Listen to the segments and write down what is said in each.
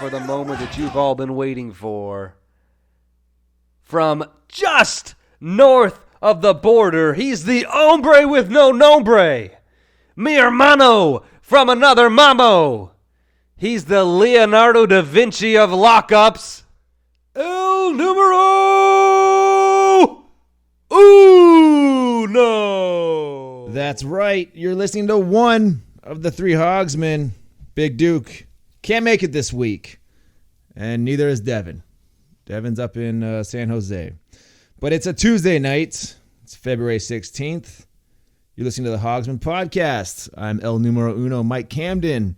for the moment that you've all been waiting for. From just north of the border, he's the hombre with no nombre. Mi hermano from another mamo. He's the Leonardo da Vinci of lockups. El numero uno. That's right. You're listening to one of the three Hogsmen. Big Duke can't make it this week, and neither is Devin. Devin's up in San Jose. But it's a Tuesday night. It's February 16th. You're listening to the Hogsman Podcast. I'm El Numero Uno, Mike Camden,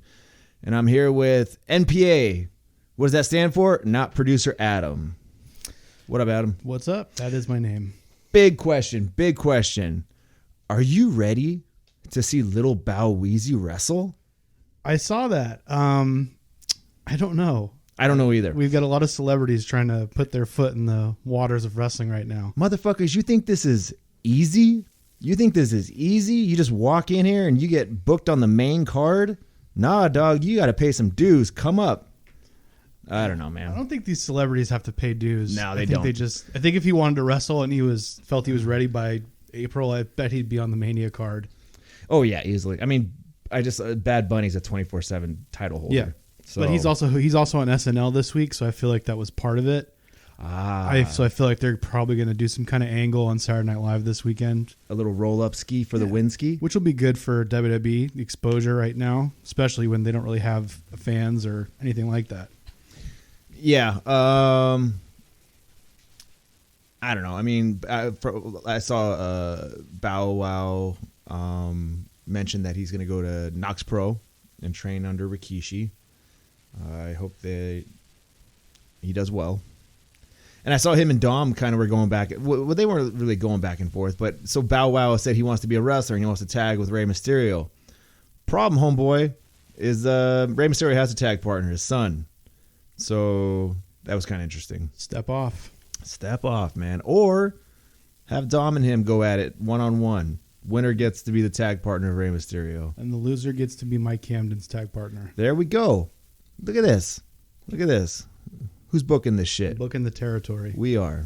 and I'm here with NPA. What does that stand for? Not Producer Adam. What up, Adam? What's up? That is my name. Big question. Are you ready to see Little Bow Weezy wrestle? I saw that. I don't know. I don't know either. We've got a lot of celebrities trying to put their foot in the waters of wrestling right now. Motherfuckers, you think this is easy? You just walk in here and you get booked on the main card? Nah, dog, you got to pay some dues. Come up. I don't know, man. I don't think these celebrities have to pay dues. No, they I think don't. I think if he wanted to wrestle and felt he was ready by April, I bet he'd be on the Mania card. Oh, yeah, easily. I mean, Bad Bunny's a 24/7 title holder. Yeah. So. But he's also on SNL this week, so I feel like that was part of it. So I feel like they're probably going to do some kind of angle on Saturday Night Live this weekend. A little roll-up ski for the win ski. Which will be good for WWE exposure right now, especially when they don't really have fans or anything like that. Yeah. I don't know. I mean, I saw Bow Wow mention that he's going to go to Nox Pro and train under Rikishi. I hope that he does well. And I saw him and Dom kind of were going back. Well, they weren't really going back and forth. But so Bow Wow said he wants to be a wrestler and he wants to tag with Rey Mysterio. Problem, homeboy, is Rey Mysterio has a tag partner, his son. So that was kind of interesting. Step off, man. Or have Dom and him go at it one-on-one. Winner gets to be the tag partner of Rey Mysterio. And the loser gets to be Mike Camden's tag partner. There we go. Look at this. Who's booking this shit? Booking the territory. We are.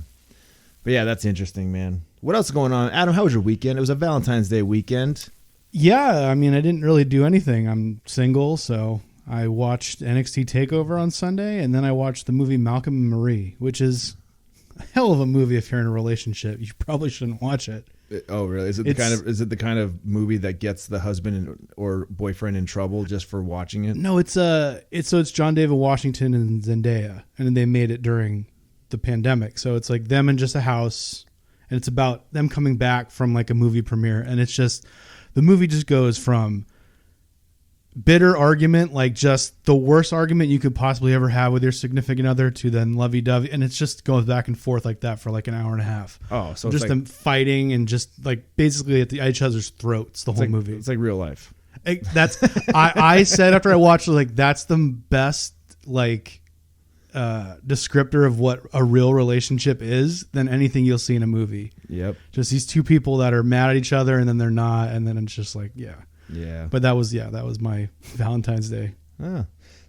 But yeah, that's interesting, man. What else is going on? Adam, how was your weekend? It was a Valentine's Day weekend. Yeah, I mean, I didn't really do anything. I'm single, so I watched NXT TakeOver on Sunday, and then I watched the movie Malcolm and Marie, which is a hell of a movie if you're in a relationship. You probably shouldn't watch it. Oh, really? Is it the kind of movie that gets the husband or boyfriend in trouble just for watching it? No, it's John David Washington and Zendaya, and they made it during the pandemic. So it's like them in just a house, and it's about them coming back from like a movie premiere, and it's just the movie just goes from bitter argument, like just the worst argument you could possibly ever have with your significant other, to then lovey-dovey, and it just goes back and forth like that for like an hour and a half. Oh, so just it's them fighting and just like basically at each other's throats the whole movie. It's like real life. That's I said after I watched it, like that's the best like descriptor of what a real relationship is than anything you'll see in a movie. Yep. Just these two people that are mad at each other and then they're not, and then it's just like yeah. But that was my Valentine's Day. Ah,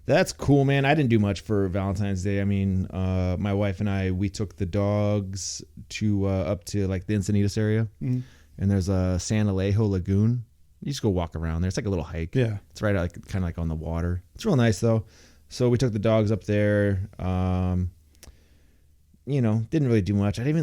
that's cool, man. I didn't do much for Valentine's Day. I mean, my wife and we took the dogs to up to like the Encinitas area, and there's a San Alejo Lagoon. You just go walk around there. It's like a little hike. Yeah, it's right like kind of like on the water. It's real nice though. So we took the dogs up there. Didn't really do much. I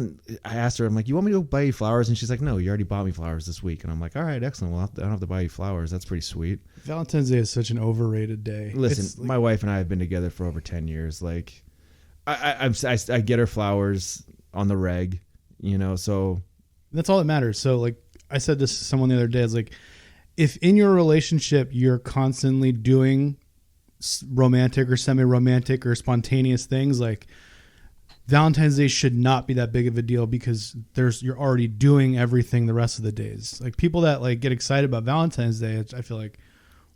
asked her, I'm like, you want me to go buy you flowers? And she's like, no, you already bought me flowers this week. And I'm like, all right, excellent. Well, I don't have to buy you flowers. That's pretty sweet. Valentine's Day is such an overrated day. Listen, my wife and I have been together for over 10 years. Like, I get her flowers on the reg, so. That's all that matters. So, like, I said this to someone the other day. It's like, if in your relationship you're constantly doing romantic or semi-romantic or spontaneous things, like, Valentine's Day should not be that big of a deal because you're already doing everything the rest of the days. Like people that like get excited about Valentine's Day, I feel like,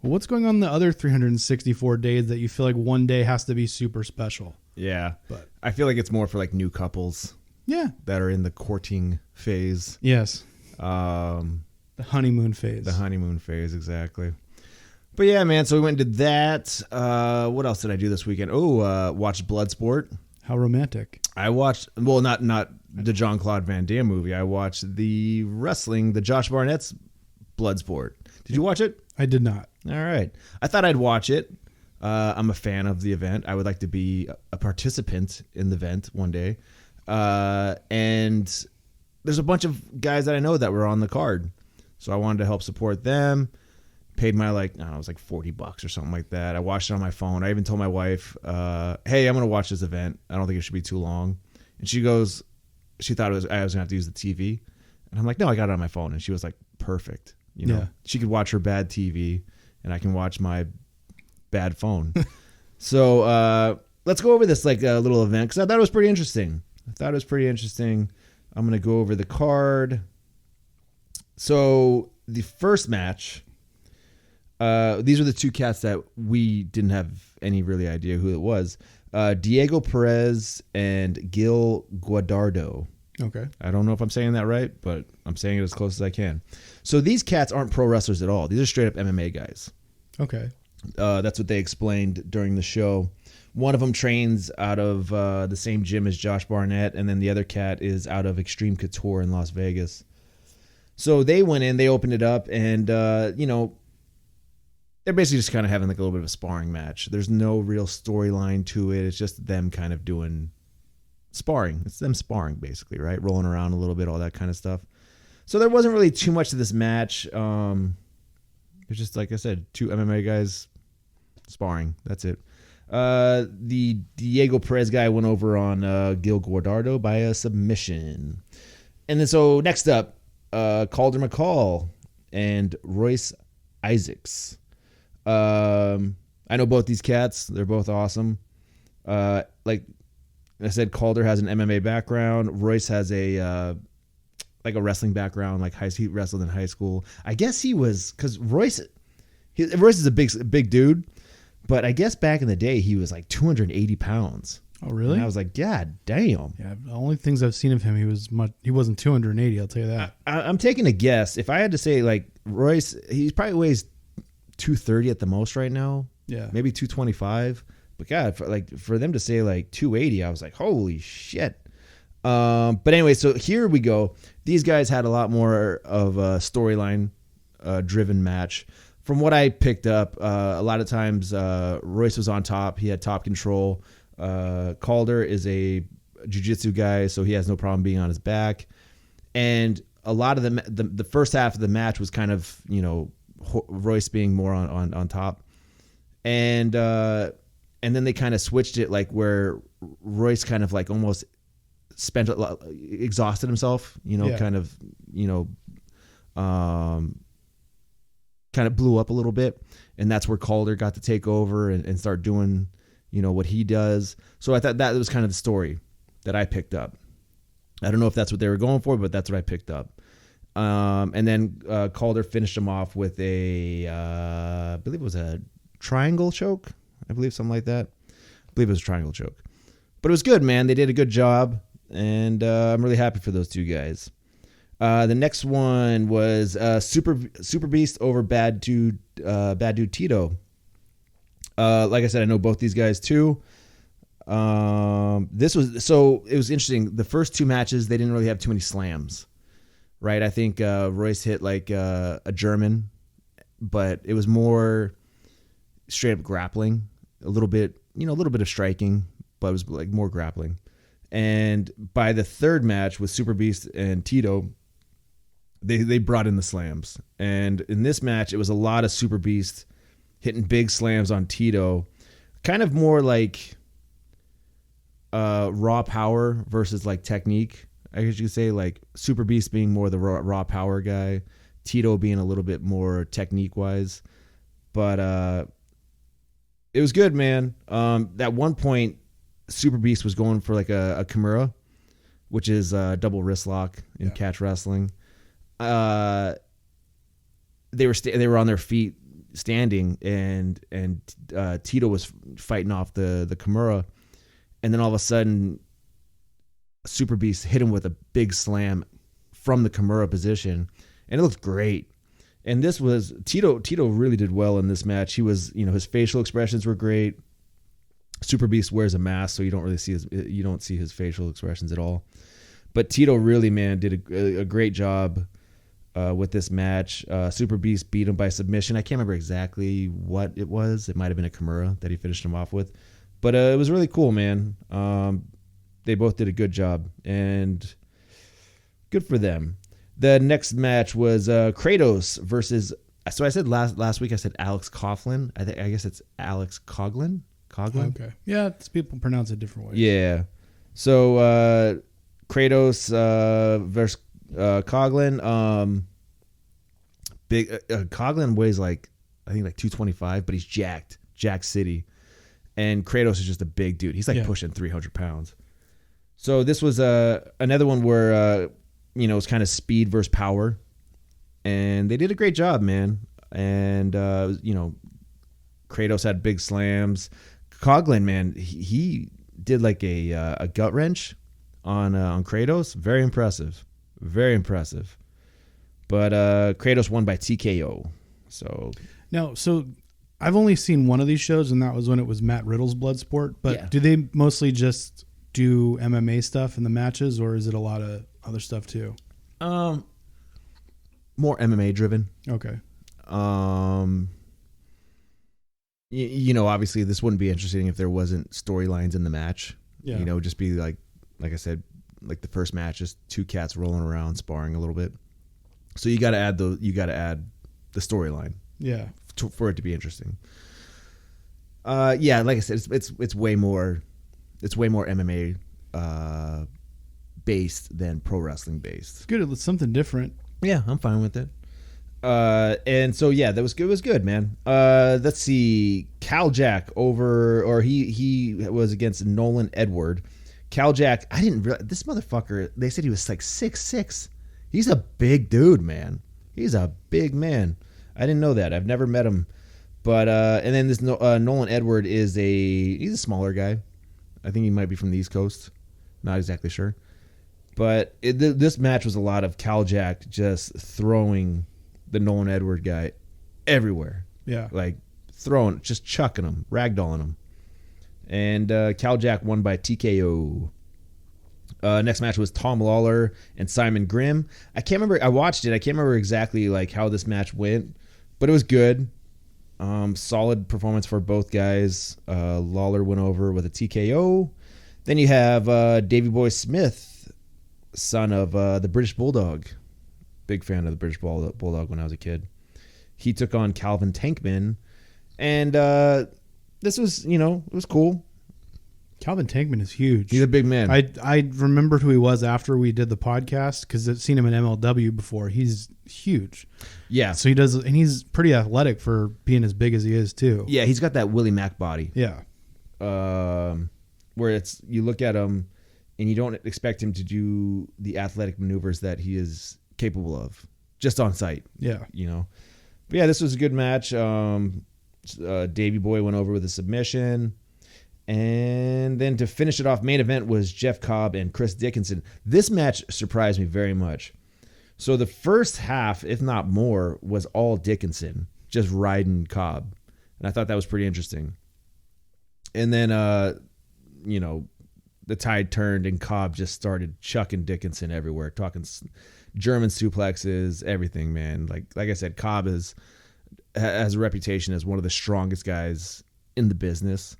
well, what's going on the other 364 days that you feel like one day has to be super special? Yeah, but I feel like it's more for like new couples. Yeah, that are in the courting phase. Yes, the honeymoon phase. The honeymoon phase, exactly. But yeah, man. So we went and did that. What else did I do this weekend? Watched Bloodsport. How romantic. I watched, well, not the Jean-Claude Van Damme movie. I watched the Josh Barnett's Bloodsport. Did you watch it? I did not. All right. I thought I'd watch it. I'm a fan of the event. I would like to be a participant in the event one day. And there's a bunch of guys that I know that were on the card. So I wanted to help support them. Paid my it was like $40 or something like that. I watched it on my phone. I even told my wife, hey, I'm going to watch this event. I don't think it should be too long. And she thought I was going to have to use the TV. And I'm like, no, I got it on my phone. And she was like, perfect. You know, She could watch her bad TV and I can watch my bad phone. So let's go over this little event because I thought it was pretty interesting. I'm going to go over the card. So the first match, these are the two cats that we didn't have any really idea who it was. Diego Perez and Gil Guadardo. Okay. I don't know if I'm saying that right, but I'm saying it as close as I can. So these cats aren't pro wrestlers at all. These are straight up MMA guys. Okay. That's what they explained during the show. One of them trains out of the same gym as Josh Barnett, and then the other cat is out of Extreme Couture in Las Vegas. So they went in, they opened it up, and, they're basically just kind of having like a little bit of a sparring match. There's no real storyline to it. It's just them kind of doing sparring. It's them sparring, basically, right? Rolling around a little bit, all that kind of stuff. So there wasn't really too much to this match. It's just, like I said, two MMA guys sparring. That's it. The Diego Perez guy went over on Gil Guadardo by a submission. And then so next up, Calder McCall and Royce Isaacs. I know both these cats. They're both awesome. Like I said, Calder has an MMA background. Royce has a wrestling background. He wrestled in high school. I guess he was, because Royce is a big dude, but I guess back in the day he was like 280 pounds. Oh, really? And I was like, God damn. Yeah, the only things I've seen of him, he wasn't 280. I'll tell you that. I'm taking a guess. If I had to say, Royce, he probably weighs 230 at the most right now. Yeah, maybe 225. But God, for them to say 280, I was like, holy shit. But anyway, so here we go. These guys had a lot more of a storyline driven match. From what I picked up, a lot of times Royce was on top. He had top control. Calder is a jiu-jitsu guy, so he has no problem being on his back. And a lot of the first half of the match was kind of, Royce being more on top. And then they kind of switched it where Royce kind of almost exhausted himself, kind of blew up a little bit. And that's where Calder got to take over and start doing, what he does. So I thought that was kind of the story that I picked up. I don't know if that's what they were going for, but that's what I picked up. And then Calder finished him off with I believe it was a triangle choke. I believe something like that. I believe it was a triangle choke. But it was good, man. They did a good job, and I'm really happy for those two guys. The next one was Super Beast over Bad Dude Tito. Like I said, I know both these guys too. It was interesting. The first two matches, they didn't really have too many slams. Right, I think Royce hit a German, but it was more straight up grappling, a little bit of striking, but it was more grappling. And by the third match with Super Beast and Tito, they brought in the slams. And in this match, it was a lot of Super Beast hitting big slams on Tito, kind of more raw power versus technique. I guess you could say Super Beast being more the raw power guy, Tito being a little bit more technique wise, but it was good, man. At one point, Super Beast was going for a Kimura, which is a double wrist lock in catch wrestling. They were on their feet standing, and Tito was fighting off the Kimura, and then all of a sudden, Super Beast hit him with a big slam from the Kimura position, and it looked great. And this was Tito really did well in this match. He was, his facial expressions were great. Super Beast wears a mask, so you don't see his facial expressions at all. But Tito really, man, did a great job with this match. Super Beast beat him by submission. I can't remember exactly what it was. It might have been a Kimura that he finished him off with. But it was really cool, man. They both did a good job, and good for them. The next match was Kratos versus. So I said last week I said Alex Coughlin. I guess it's Alex Coughlin. Okay. Yeah, people pronounce it different ways. Yeah. So Kratos versus Coughlin. Big Coughlin weighs I think 225, but he's jacked city, and Kratos is just a big dude. He's pushing 300 pounds. So this was another one where it's kind of speed versus power, and they did a great job, man. And Kratos had big slams. Coughlin, man, he did a gut wrench on Kratos. Very impressive. But Kratos won by TKO. So I've only seen one of these shows, and that was when it was Matt Riddle's Bloodsport. But do they mostly just do MMA stuff in the matches, or is it a lot of other stuff too? More MMA driven. Okay. Obviously this wouldn't be interesting if there wasn't storylines in the match. Yeah. Just be like I said, like the first match, just two cats rolling around sparring a little bit. So you got to add the storyline. Yeah. For it to be interesting. Like I said, it's way more MMA based than pro wrestling based. It's good. It's something different. Yeah, I'm fine with it. And so that was good. It was good, man. Let's see. Cal Jack he was against Nolan Edward. Cal Jack, I didn't realize this motherfucker. They said he was 6'6". He's a big dude, man. He's a big man. I didn't know that. I've never met him. But and then this Nolan Edward he's a smaller guy. I think he might be from the East Coast. Not exactly sure. But this match was a lot of Cal Jack just throwing the Nolan Edward guy everywhere. Yeah. Just chucking him, ragdolling him. And Cal Jack won by TKO. Next match was Tom Lawler and Simon Grimm. I can't remember. I watched it. I can't remember exactly how this match went, but it was good. Solid performance for both guys. Lawler went over with a TKO. Then you have Davey Boy Smith, son of the British Bulldog. Big fan of the British Bulldog when I was a kid. He took on Calvin Tankman, and this was, it was cool. Calvin Tankman is huge. He's a big man. I remembered who he was after we did the podcast because I've seen him in MLW before. He's huge. Yeah. So and he's pretty athletic for being as big as he is too. Yeah, he's got that Willie Mack body. Yeah. Where you look at him and you don't expect him to do the athletic maneuvers that he is capable of just on sight. Yeah. But yeah, this was a good match. Davey Boy went over with a submission. And then to finish it off, main event was Jeff Cobb and Chris Dickinson. This match surprised me very much. So the first half, if not more, was all Dickinson, just riding Cobb. And I thought that was pretty interesting. And then, the tide turned and Cobb just started chucking Dickinson everywhere, talking German suplexes, everything, man. Like I said, Cobb has a reputation as one of the strongest guys in the business.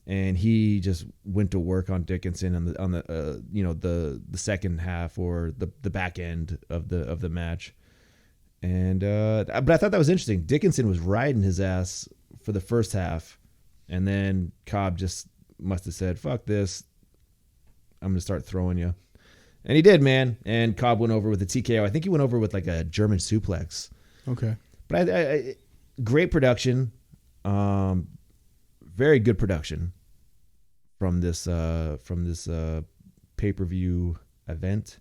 And he just went to work on Dickinson on the second half or the back end of the match, and but I thought that was interesting. Dickinson was riding his ass for the first half, and then Cobb just must have said, "Fuck this, I'm gonna start throwing you," and he did, man. And Cobb went over with a TKO. I think he went over with a German suplex. Okay, but I great production, very good production. From this pay-per-view event,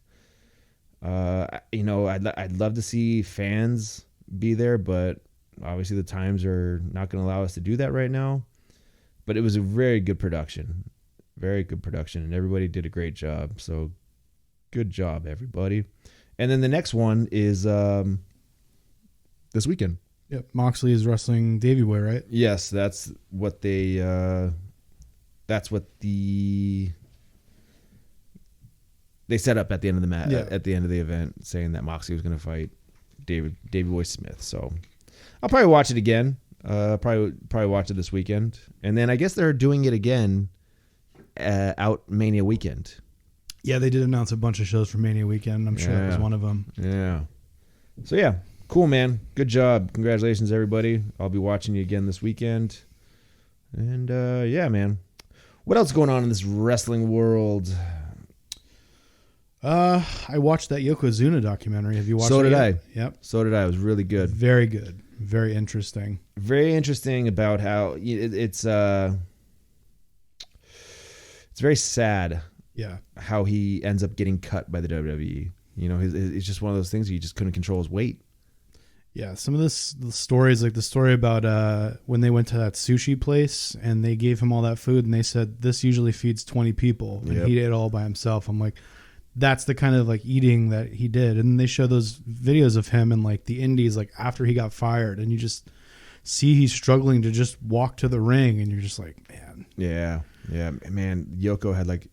I'd love to see fans be there, but obviously the times are not going to allow us to do that right now. But it was a very good production, and everybody did a great job. So, good job, everybody. And then the next one is the this weekend. Yep. Moxley is wrestling Davey Boy, right? Yes, that's what they. That's what they set up at the end of the match. Yeah. At the end of the event, saying that Moxley was going to fight Davey Boy Smith. So I'll probably watch it again. Probably watch it this weekend, and then I guess they're doing it again out Mania weekend. Yeah, they did announce a bunch of shows for Mania weekend. I'm sure that was Yeah. one of them. Yeah. So yeah, cool, man. Good job. Congratulations, everybody. I'll be watching you again this weekend. And yeah, man. What else going on in this wrestling world? I watched that Yokozuna documentary. Have you watched it? So did I. Yep. So did I. It was really good. Very good. Very interesting. Very interesting about how it's very sad Yeah. how he ends up getting cut by the WWE. You know, it's just one of those things where he just couldn't control his weight. Yeah, some of the stories, like the story about when they went to that sushi place and they gave him all that food and they said, this usually feeds 20 people. And Yep. he ate it all by himself. I'm like, that's the kind of like eating that he did. And they show those videos of him in like the indies, like after he got fired. And you just see he's struggling to just walk to the ring. And you're just like, man. Yeah. Yeah. Man, Yoko had like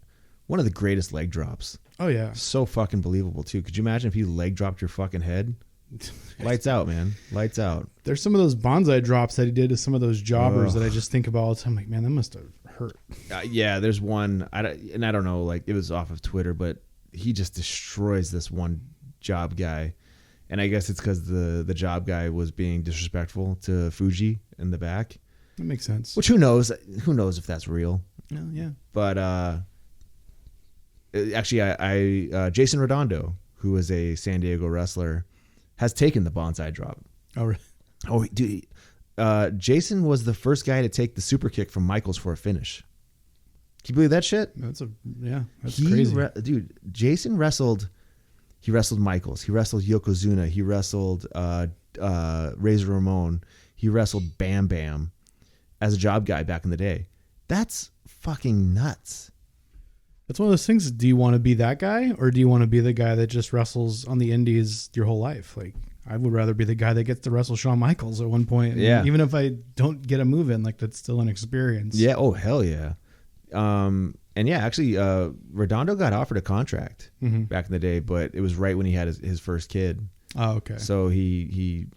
one of the greatest leg drops. Oh, yeah. So fucking believable, too. Could you imagine if you leg dropped your fucking head? Lights out, man. Lights out. There's some of those bonsai drops that he did to some of those jobbers Ugh. that I just think about all the time. Like, man, that must have hurt. Yeah, there's one, I don't know, like it was off of Twitter, but he just destroys this one job guy. And I guess it's because the job guy was being disrespectful to Fuji in the back. That makes sense. Which who knows? Who knows if that's real? Well, yeah. But actually, I Jason Redondo, who is a San Diego wrestler, has taken the bonsai drop. Oh, really? Oh, dude. Jason was the first guy to take the super kick from Michaels for a finish. Can you believe that shit? That's crazy. Dude, Jason wrestled. He wrestled Michaels. He wrestled Yokozuna. He wrestled Razor Ramon. He wrestled Bam Bam as a job guy back in the day. That's fucking nuts. That's one of those things. Do you want to be that guy, or do you want to be the guy that just wrestles on the indies your whole life? Like, I would rather be the guy that gets to wrestle Shawn Michaels at one point. Yeah. Even if I don't get a move in, like that's still an experience. Yeah. Oh, hell yeah. And yeah, actually, Redondo got offered a contract back in the day, but it was right when he had his first kid. Oh, okay. So he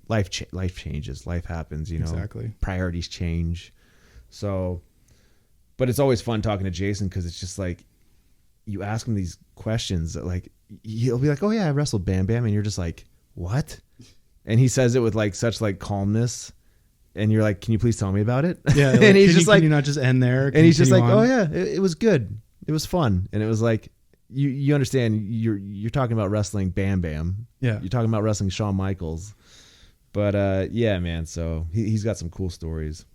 life changes, life happens, Exactly. Priorities change. So, but it's always fun talking to Jason because it's just like you ask him these questions that like he'll be like, "Oh yeah, I wrestled Bam Bam," and you're just like, "What?" And he says it with like such like calmness, and you're like, "Can you please tell me about it?" Yeah. And he's just like, can you not just end there? and he's just like, Continue "Oh on? yeah, it was good, it was fun," and it was like. You understand you're talking about wrestling Bam Bam. Yeah. You're talking about wrestling Shawn Michaels. But yeah, man, so he's got some cool stories.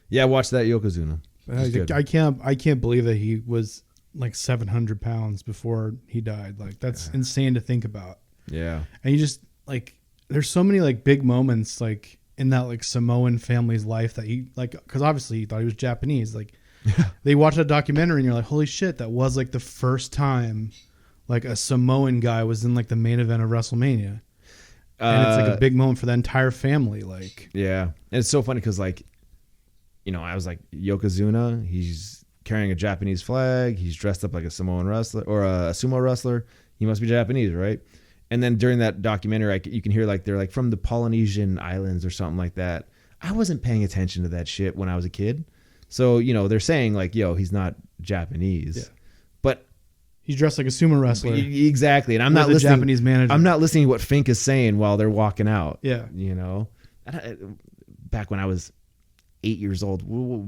Yeah, watch that Yokozuna. It's good. I can't believe that he was like 700 pounds before he died. Like that's insane to think about. Yeah. And you just like, there's so many like big moments like in that like Samoan family's life that he like, because obviously he thought he was Japanese. Like they watch that documentary and you're like, holy shit, that was like the first time like a Samoan guy was in like the main event of WrestleMania. And it's like a big moment for the entire family. Like, yeah. And it's so funny because like, I was like, Yokozuna, he's carrying a Japanese flag. He's dressed up like a Samoan wrestler or a sumo wrestler. He must be Japanese, right? And then during that documentary, you can hear like they're like from the Polynesian islands or something like that. I wasn't paying attention to that shit when I was a kid. So, they're saying like, yo, he's not Japanese. Yeah. But he's dressed like a sumo wrestler. Exactly. And I'm not listening. listening. Japanese manager. I'm not listening to what Fink is saying while they're walking out. Yeah. Back when I was 8 years old,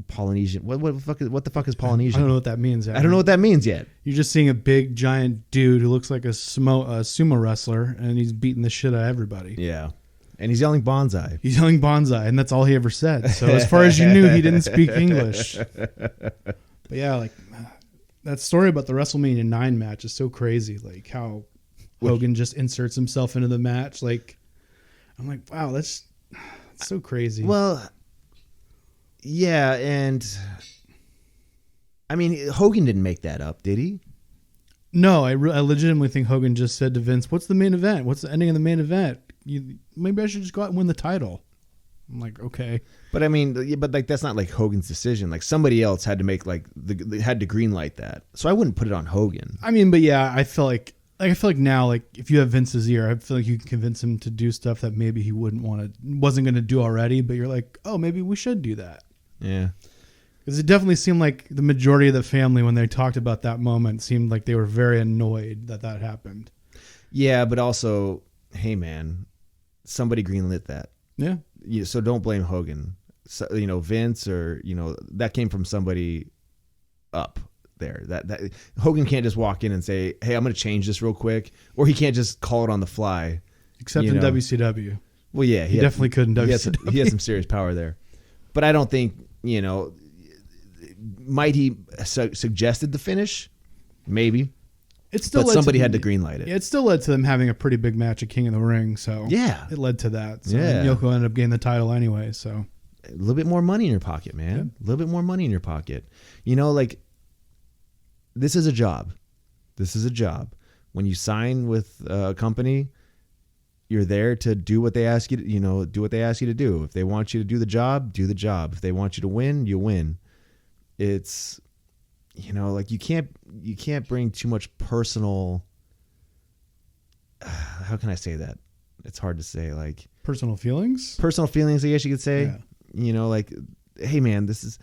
Polynesian. What the fuck is Polynesian? I don't know what that means. I don't know what that means yet. You're just seeing a big giant dude who looks like a sumo wrestler, and he's beating the shit out of everybody. Yeah. And he's yelling bonsai. He's yelling bonsai, and that's all he ever said. So as far as you knew, he didn't speak English. But yeah, like that story about the WrestleMania 9 match is so crazy. Like how Hogan just inserts himself into the match. Like I'm like, wow, that's so crazy. Well, yeah, and I mean, Hogan didn't make that up, did he? No, I legitimately think Hogan just said to Vince, "What's the main event? What's the ending of the main event? maybe I should just go out and win the title. I'm like, okay. But I mean, but like that's not like Hogan's decision. Like somebody else had to make like they had to green light that. So I wouldn't put it on Hogan. I mean, but yeah, I feel like now, like if you have Vince's ear, I feel like you can convince him to do stuff that maybe he wasn't going to do already. But you're like, oh, maybe we should do that. Yeah. Because it definitely seemed like the majority of the family, when they talked about that moment, seemed like they were very annoyed that happened. Yeah, but also, hey man, somebody greenlit that. Yeah. So don't blame Hogan. So, Vince or that came from somebody up there. That Hogan can't just walk in and say, "Hey, I'm going to change this real quick," or he can't just call it on the fly. Except in WCW. Well, yeah, he definitely couldn't. He had some serious power there, but I don't think might he suggested the finish? Maybe. It still but somebody had to greenlight it. It still led to them having a pretty big match at King of the Ring. So yeah, it led to that. So yeah. Yoko ended up getting the title anyway. So a little bit more money in your pocket, man. Yeah. A little bit more money in your pocket. Like this is a job. This is a job. When you sign with a company, you're there to do what they ask you to, do what they ask you to do. If they want you to do the job, do the job. If they want you to win, you win. It's, like you can't bring too much personal. How can I say that? It's hard to say. Like personal feelings, I guess you could say. Yeah. Like, hey man, this is,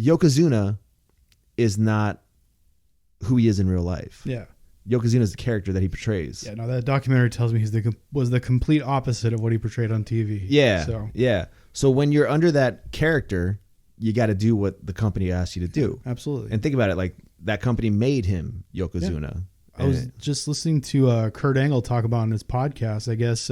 Yokozuna is not who he is in real life. Yeah. Yokozuna is the character that he portrays. Yeah, no, that documentary tells me was the complete opposite of what he portrayed on TV. Yeah, yeah. So when you're under that character, you got to do what the company asks you to do. Absolutely. And think about it, like that company made him Yokozuna. Yeah. I was just listening to Kurt Angle talk about on his podcast. I guess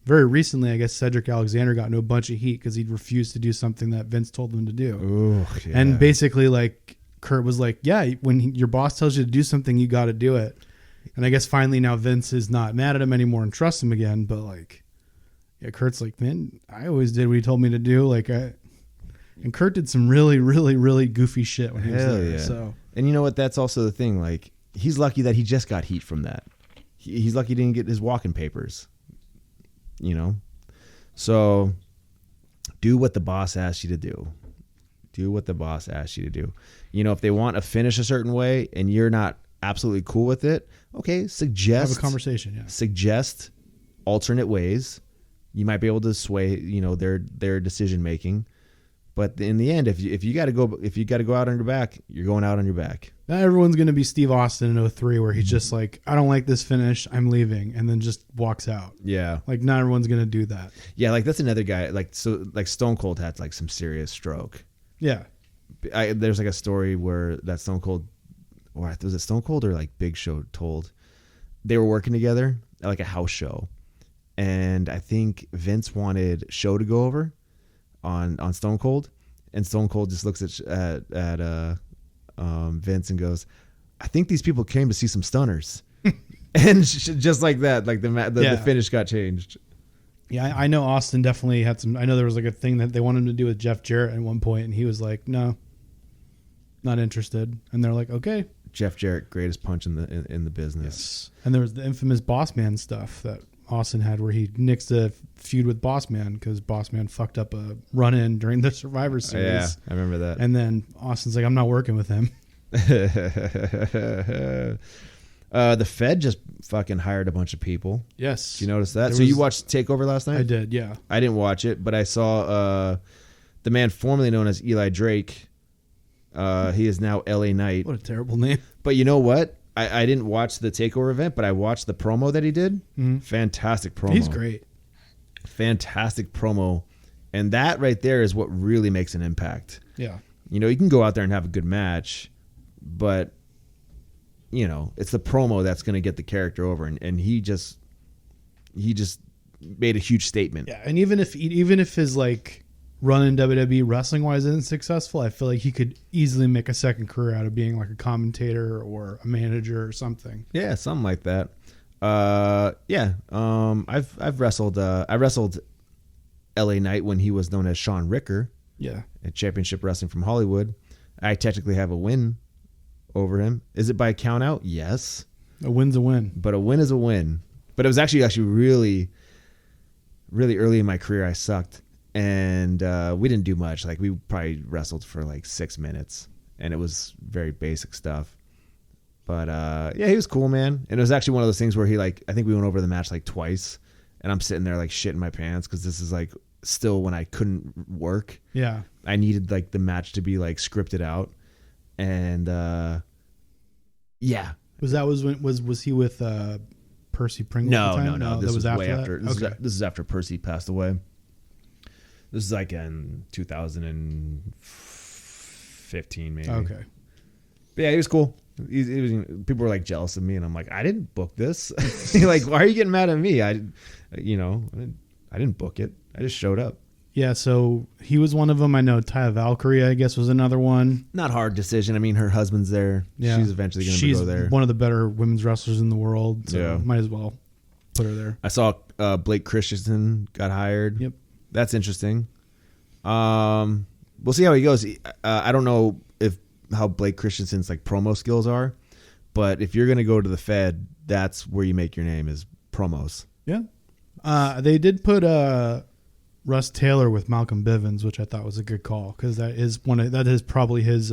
very recently, I guess Cedric Alexander got into a bunch of heat because he refused to do something that Vince told him to do. Ooh, yeah. And basically, like, Kurt was like, yeah, when your boss tells you to do something, you got to do it. And I guess finally now Vince is not mad at him anymore and trusts him again. But like, yeah, Kurt's like, man, I always did what he told me to do. And Kurt did some really, really, really goofy shit when he was there. Yeah. So, and you know what? That's also the thing. Like, he's lucky that he just got heat from that. He's lucky he didn't get his walking papers. So do what the boss asks you to do. Do what the boss asks you to do. If they want to finish a certain way and you're not absolutely cool with it, okay, suggest. have a conversation, yeah. Suggest alternate ways. You might be able to sway, their decision making. But in the end, if you got to go out on your back, you're going out on your back. Not everyone's going to be Steve Austin in 03 where he's just like, I don't like this finish, I'm leaving, and then just walks out. Yeah. Like, not everyone's going to do that. Yeah, like that's another guy. Like Stone Cold had like some serious stroke. Yeah. There's like a story where that Stone Cold, or was it Stone Cold or like Big Show told, they were working together at like a house show, and I think Vince wanted Show to go over on Stone Cold, and Stone Cold just looks at Vince and goes, "I think these people came to see some stunners," and just like that, like the finish got changed. Yeah, I know Austin definitely had some. I know there was like a thing that they wanted him to do with Jeff Jarrett at one point, and he was like, "No, not interested." And they're like, "Okay." Jeff Jarrett, greatest punch in the business. Yes. And there was the infamous Boss Man stuff that Austin had, where he nixed a feud with Boss Man because Boss Man fucked up a run-in during the Survivor Series. Yeah, I remember that. And then Austin's like, "I'm not working with him." The Fed just fucking hired a bunch of people. Yes. Did you notice that? So you watched TakeOver last night? I did, yeah. I didn't watch it, but I saw the man formerly known as Eli Drake. He is now LA Knight. What a terrible name. But you know what? I didn't watch the TakeOver event, but I watched the promo that he did. Mm-hmm. Fantastic promo. He's great. Fantastic promo. And that right there is what really makes an impact. Yeah. You can go out there and have a good match, but it's the promo that's going to get the character over, and he just made a huge statement. Yeah, and even if his like run in WWE wrestling wise isn't successful, I feel like he could easily make a second career out of being like a commentator or a manager or something. Yeah, something like that. I've wrestled. I wrestled LA Knight when he was known as Sean Ricker. Yeah, at Championship Wrestling from Hollywood. I technically have a win over him. Is it by count out? Yes. A win's a win. But a win is a win. But it was actually really, really early in my career. I sucked, and we didn't do much. Like we probably wrestled for like 6 minutes, and it was very basic stuff. But yeah, he was cool, man. And it was actually one of those things where he like, I think we went over the match like twice, and I'm sitting there like shitting my pants because this is like still when I couldn't work. Yeah. I needed like the match to be like scripted out, and yeah. Was he with Percy Pringle? at the time? No. This that was after way that? after. This is after Percy passed away. This is like in 2015, maybe. Okay. But yeah, he was cool. He was, people were like jealous of me, and I'm like, I didn't book this. Like, why are you getting mad at me? I didn't book it. I just showed up. Yeah, so he was one of them. I know Taya Valkyrie, I guess, was another one. Not hard decision. I mean, her husband's there. Yeah. She's eventually going to go there. She's one of the better women's wrestlers in the world, so Yeah. might as well put her there. I saw Blake Christensen got hired. Yep. That's interesting. We'll see how he goes. I don't know how Blake Christensen's like promo skills are, but if you're going to go to the Fed, that's where you make your name is promos. Yeah. They did put Russ Taylor with Malcolm Bivens, which I thought was a good call because that is probably his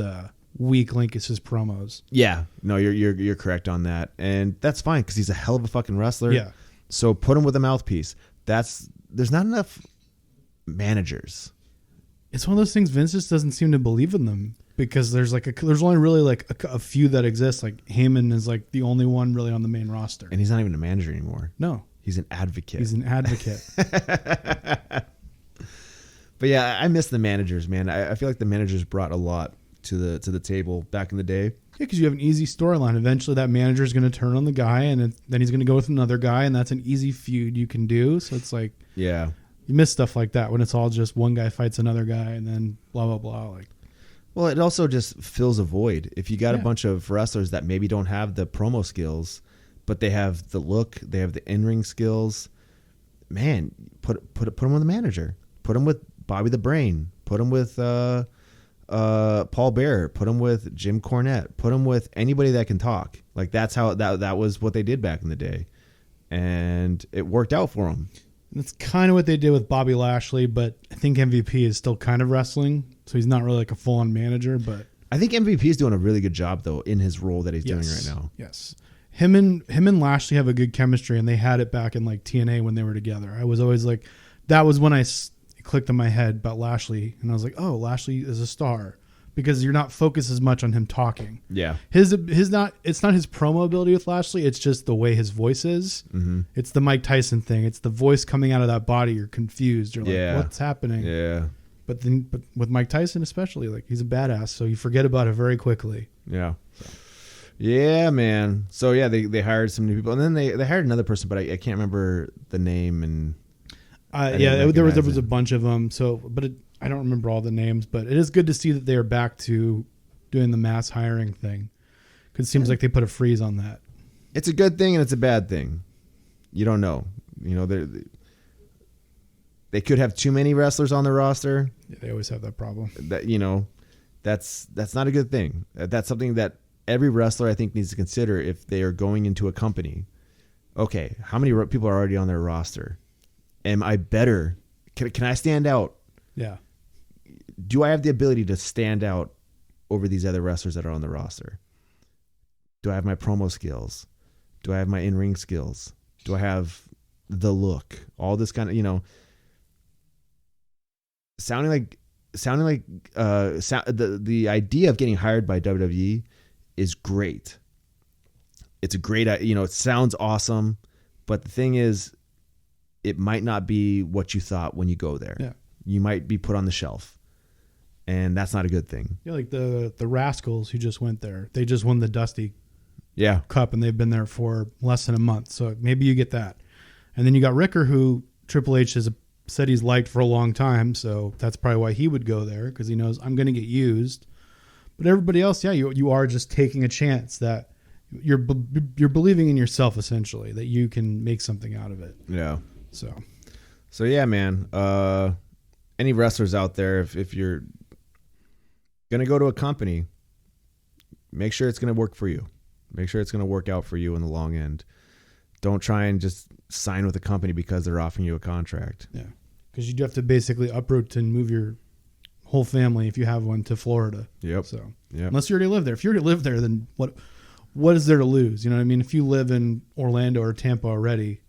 weak link is his promos. Yeah, no, you're correct on that, and that's fine because he's a hell of a fucking wrestler. Yeah. So put him with a mouthpiece. There's not enough managers. It's one of those things. Vince just doesn't seem to believe in them because there's only really like a few that exist. Like Heyman is like the only one really on the main roster. And he's not even a manager anymore. No, He's an advocate. he's an advocate. But yeah, I miss the managers, man. I feel like the managers brought a lot to the table back in the day. Yeah, because you have an easy storyline. Eventually, that manager is going to turn on the guy, and then he's going to go with another guy, and that's an easy feud you can do. So it's like Yeah. you miss stuff like that when it's all just one guy fights another guy, and then blah blah blah. Like, Well, it also just fills a void. If you got a Yeah. bunch of wrestlers that maybe don't have the promo skills, but they have the look, they have the in-ring skills, man, put them with the manager. Put them with Bobby the Brain. Put them with Paul Bearer. Put them with Jim Cornette. Put them with anybody that can talk. Like that's how that was what they did back in the day, and it worked out for them. that's kind of what they did with Bobby Lashley, but I think MVP is still kind of wrestling, so he's not really like a full-on manager. But I think MVP is doing a really good job though in his role that he's doing right now. Yes. Him and Lashley have a good chemistry, and they had it back in like TNA when they were together. I was always like, that was when it clicked in my head about Lashley, and I was like, oh, Lashley is a star because you're not focused as much on him talking. Yeah. It's not his promo ability with Lashley. It's just the way his voice is. Mm-hmm. It's the Mike Tyson thing. It's the voice coming out of that body. You're confused. You're like, Yeah. what's happening? Yeah. But with Mike Tyson especially, like he's a badass, so you forget about it very quickly. Yeah. Yeah, man. So yeah, they hired some new people, and then they hired another person, but I can't remember the name. And There was recognize a it. bunch of them. So, I don't remember all the names, but it is good to see that they are back to doing the mass hiring thing. Because it seems like they put a freeze on that. it's a good thing and it's a bad thing. You don't know. You know, they could have too many wrestlers on their roster. Yeah, they always have that problem. That that's not a good thing. That's something that every wrestler I think needs to consider if they are going into a company. Okay, how many people are already on their roster? Am I better? Can I stand out? Yeah. Do I have the ability to stand out over these other wrestlers that are on the roster? Do I have my promo skills? Do I have my in-ring skills? Do I have the look? All this kind of, sounding like the idea of getting hired by WWE is great. It's a great, it sounds awesome, but the thing is, it might not be what you thought when you go there. Yeah. You might be put on the shelf, and that's not a good thing. Yeah, like the Rascals who just went there. They just won the Dusty Yeah. Cup, and they've been there for less than a month. So maybe you get that. And then you got Ricker, who Triple H has said he's liked for a long time. So that's probably why he would go there, because he knows I'm going to get used. But everybody else, yeah, you are just taking a chance that you're believing in yourself, essentially, that you can make something out of it. Yeah. So yeah, man. Any wrestlers out there, if you're gonna go to a company, make sure it's gonna work for you. Make sure it's gonna work out for you in the long end. Don't try and just sign with a company because they're offering you a contract. Yeah, because you do have to basically uproot and move your whole family if you have one to Florida. Yep. So Yep. unless you already live there, if you already live there, then what is there to lose? You know what I mean? If you live in Orlando or Tampa already,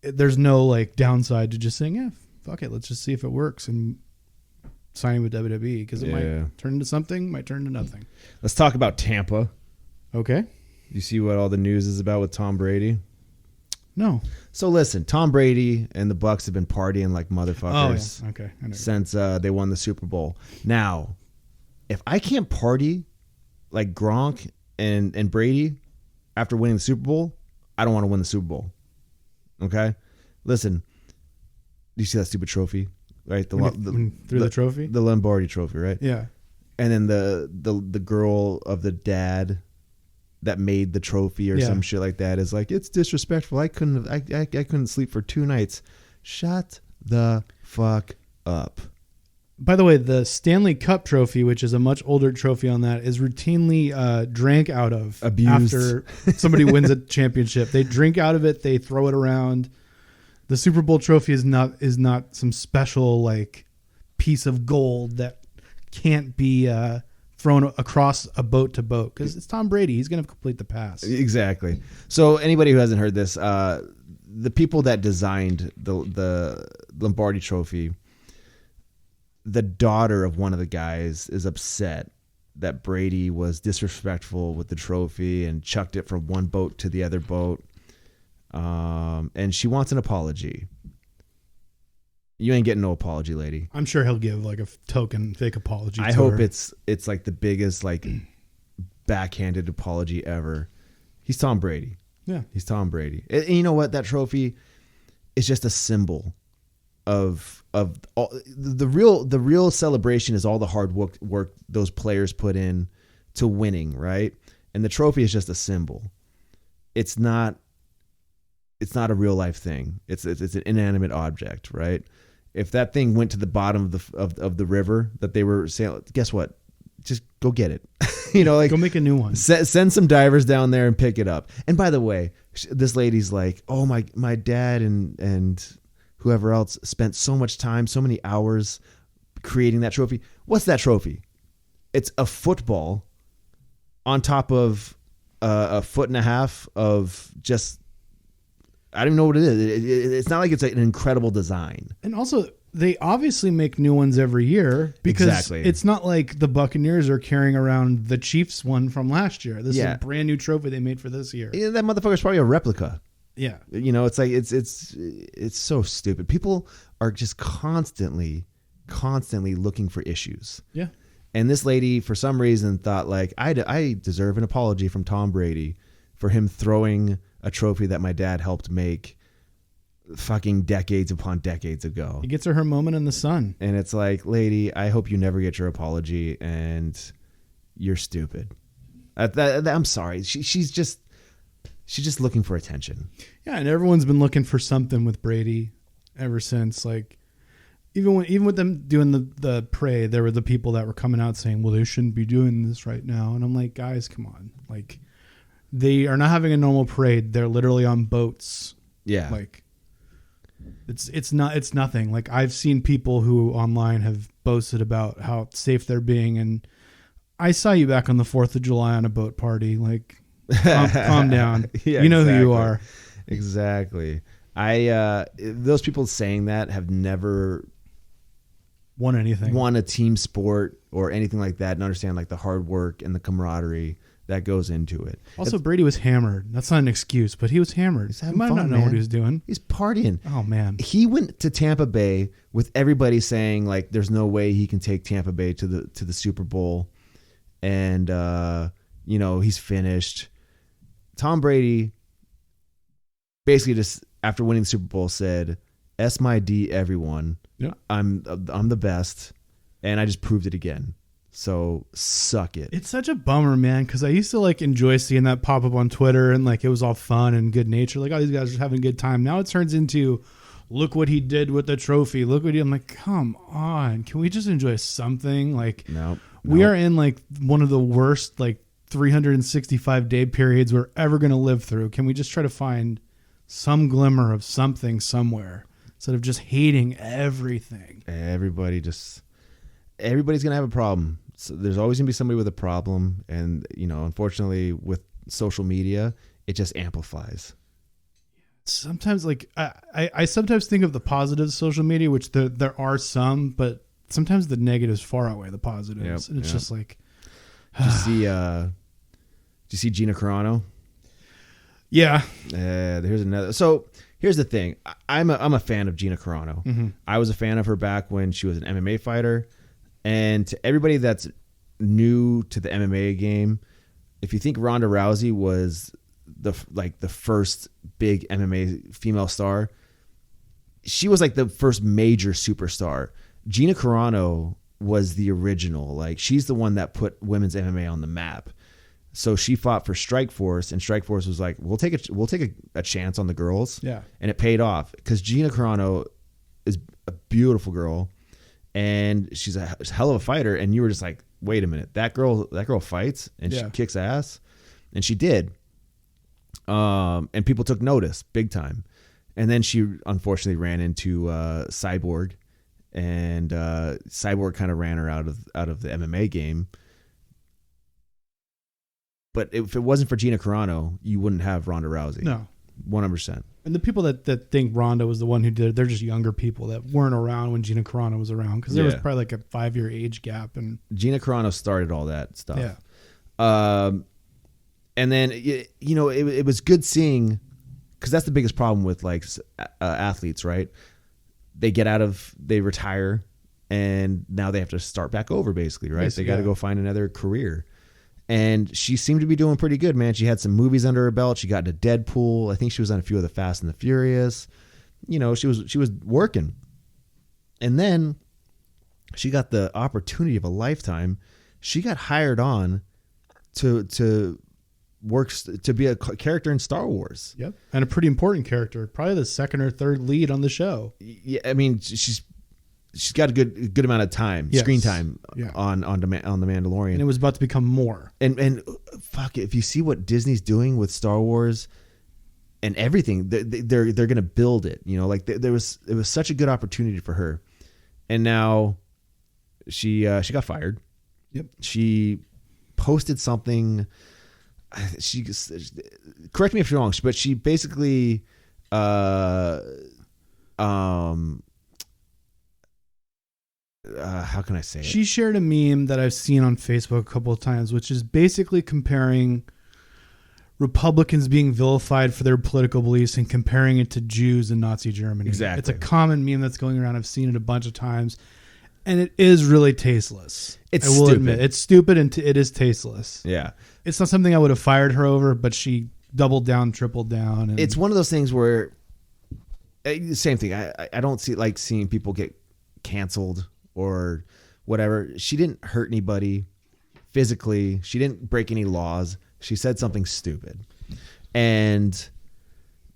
there's no like downside to just saying, yeah, fuck it, let's just see if it works and signing with WWE, because it might turn into something, might turn into nothing. Let's talk about Tampa. Okay. You see what all the news is about with Tom Brady? No. So listen, Tom Brady and the Bucks have been partying like motherfuckers Oh, yeah. Okay. I know. since they won the Super Bowl. Now, if I can't party like Gronk and Brady after winning the Super Bowl, I don't want to win the Super Bowl. Okay? Listen, do you see that stupid trophy? Right? The trophy? The Lombardi trophy, right? Yeah. And then the girl of the dad that made the trophy or some shit like that is like, it's disrespectful. I couldn't sleep for 2 nights. Shut the fuck up. By the way, the Stanley Cup trophy, which is a much older trophy on that, is routinely drank out of Abused. after somebody wins a championship. They drink out of it. They throw it around. The Super Bowl trophy is not some special like piece of gold that can't be thrown across a boat to boat, because it's Tom Brady. He's going to complete the pass. Exactly. So anybody who hasn't heard this, the people that designed the Lombardi trophy, the daughter of one of the guys is upset that Brady was disrespectful with the trophy and chucked it from one boat to the other boat. And she wants an apology. You ain't getting no apology, lady. I'm sure he'll give like a token fake apology. I hope it's like the biggest like backhanded apology ever. He's Tom Brady. Yeah. He's Tom Brady. And you know what? That trophy is just a symbol of all, the real celebration is all the hard work those players put in to winning, right? And the trophy is just a symbol. It's not a real life thing. It's an inanimate object, right? If that thing went to the bottom of the river that they were sailing, guess what? Just go get it. go make a new one. Send some divers down there and pick it up. And by the way, this lady's like, oh, my dad and whoever else spent so much time, so many hours creating that trophy. What's that trophy? It's a football on top of a foot and a half of just, I don't even know what it is. It's not like it's an incredible design. And also, they obviously make new ones every year, because Exactly. It's not like the Buccaneers are carrying around the Chiefs one from last year. This is a brand new trophy they made for this year. Yeah, that motherfucker's probably a replica. Yeah. It's like it's so stupid. People are just constantly looking for issues. Yeah. And this lady, for some reason, thought like, I deserve an apology from Tom Brady for him throwing a trophy that my dad helped make fucking decades upon decades ago. He gets her moment in the sun. And it's like, lady, I hope you never get your apology, and you're stupid. I'm sorry. She's just looking for attention. Yeah, and everyone's been looking for something with Brady ever since. Like, even with them doing the parade, there were the people that were coming out saying, well, they shouldn't be doing this right now. And I'm like, guys, come on. Like, they are not having a normal parade. They're literally on boats. Yeah. Like, it's nothing. Like, I've seen people who online have boasted about how safe they're being, and I saw you back on the 4th of July on a boat party. Like, calm down. Yeah, you know who you are. Exactly. Those people saying that have never won anything, won a team sport or anything like that, and understand like the hard work and the camaraderie that goes into it. Also, Brady was hammered. That's not an excuse, but he was hammered. He might not know what he was doing. He's partying. Oh man, he went to Tampa Bay with everybody saying like, "There's no way he can take Tampa Bay to the Super Bowl," and he's finished. Tom Brady basically just after winning the Super Bowl said, "S my D everyone. Yeah, I'm the best, and I just proved it again. So suck it." It's such a bummer, man, because I used to like enjoy seeing that pop up on Twitter, and like it was all fun and good nature. Like, oh, these guys are having a good time. Now it turns into, look what he did with the trophy. Look what I'm like, come on, can we just enjoy something? Like, no, we are in like one of the worst like 365-day periods we're ever going to live through. Can we just try to find some glimmer of something somewhere instead of just hating everything. Everybody's gonna have a problem. So there's always gonna be somebody with a problem, and unfortunately, with social media, it just amplifies. Sometimes, like I sometimes think of the positives of social media, which there are some, but sometimes the negatives far outweigh the positives, and it's just like. Did you see Gina Carano? Yeah. Here's another. So here's the thing. I'm a fan of Gina Carano. Mm-hmm. I was a fan of her back when she was an MMA fighter. And to everybody that's new to the MMA game, if you think Ronda Rousey was the first big MMA female star, she was like the first major superstar. Gina Carano was the original. Like, she's the one that put women's MMA on the map. So she fought for Strikeforce, and Strikeforce was like, we'll take a chance on the girls. Yeah. And it paid off because Gina Carano is a beautiful girl, and she's a hell of a fighter. And you were just like, wait a minute, that girl fights and she kicks ass, and she did. And people took notice big time. And then she unfortunately ran into Cyborg, and Cyborg kind of ran her out of the MMA game. But if it wasn't for Gina Carano, you wouldn't have Ronda Rousey. No. 100%. And the people that think Ronda was the one who did it, they're just younger people that weren't around when Gina Carano was around, because there was probably like a 5-year age gap. And Gina Carano started all that stuff. Yeah. And then, it was good seeing, because that's the biggest problem with like athletes, right? They retire, and now they have to start back over, basically, right? They got to go find another career. And she seemed to be doing pretty good, man. She had some movies under her belt. She got into Deadpool. I think she was on a few of the Fast and the Furious. She was working. And then she got the opportunity of a lifetime. She got hired on to work to be a character in Star Wars. Yep. And a pretty important character, probably the second or third lead on the show. Yeah, I mean, she's got a good amount of time, screen time on The Mandalorian. And it was about to become more. And fuck it, if you see what Disney's doing with Star Wars and everything, they're going to build it. It was such a good opportunity for her. And now she got fired. Yep. She posted something. She correct me if I'm wrong, but she basically how can I say it? She shared a meme that I've seen on Facebook a couple of times, which is basically comparing Republicans being vilified for their political beliefs and comparing it to Jews in Nazi Germany. Exactly. It's a common meme that's going around. I've seen it a bunch of times, and it is really tasteless. I will admit, it's stupid and it is tasteless. Yeah. It's not something I would have fired her over, but she doubled down, tripled down. And it's one of those things where, same thing. I don't seeing people get canceled or whatever. She didn't hurt anybody physically. She didn't break any laws. She said something stupid. And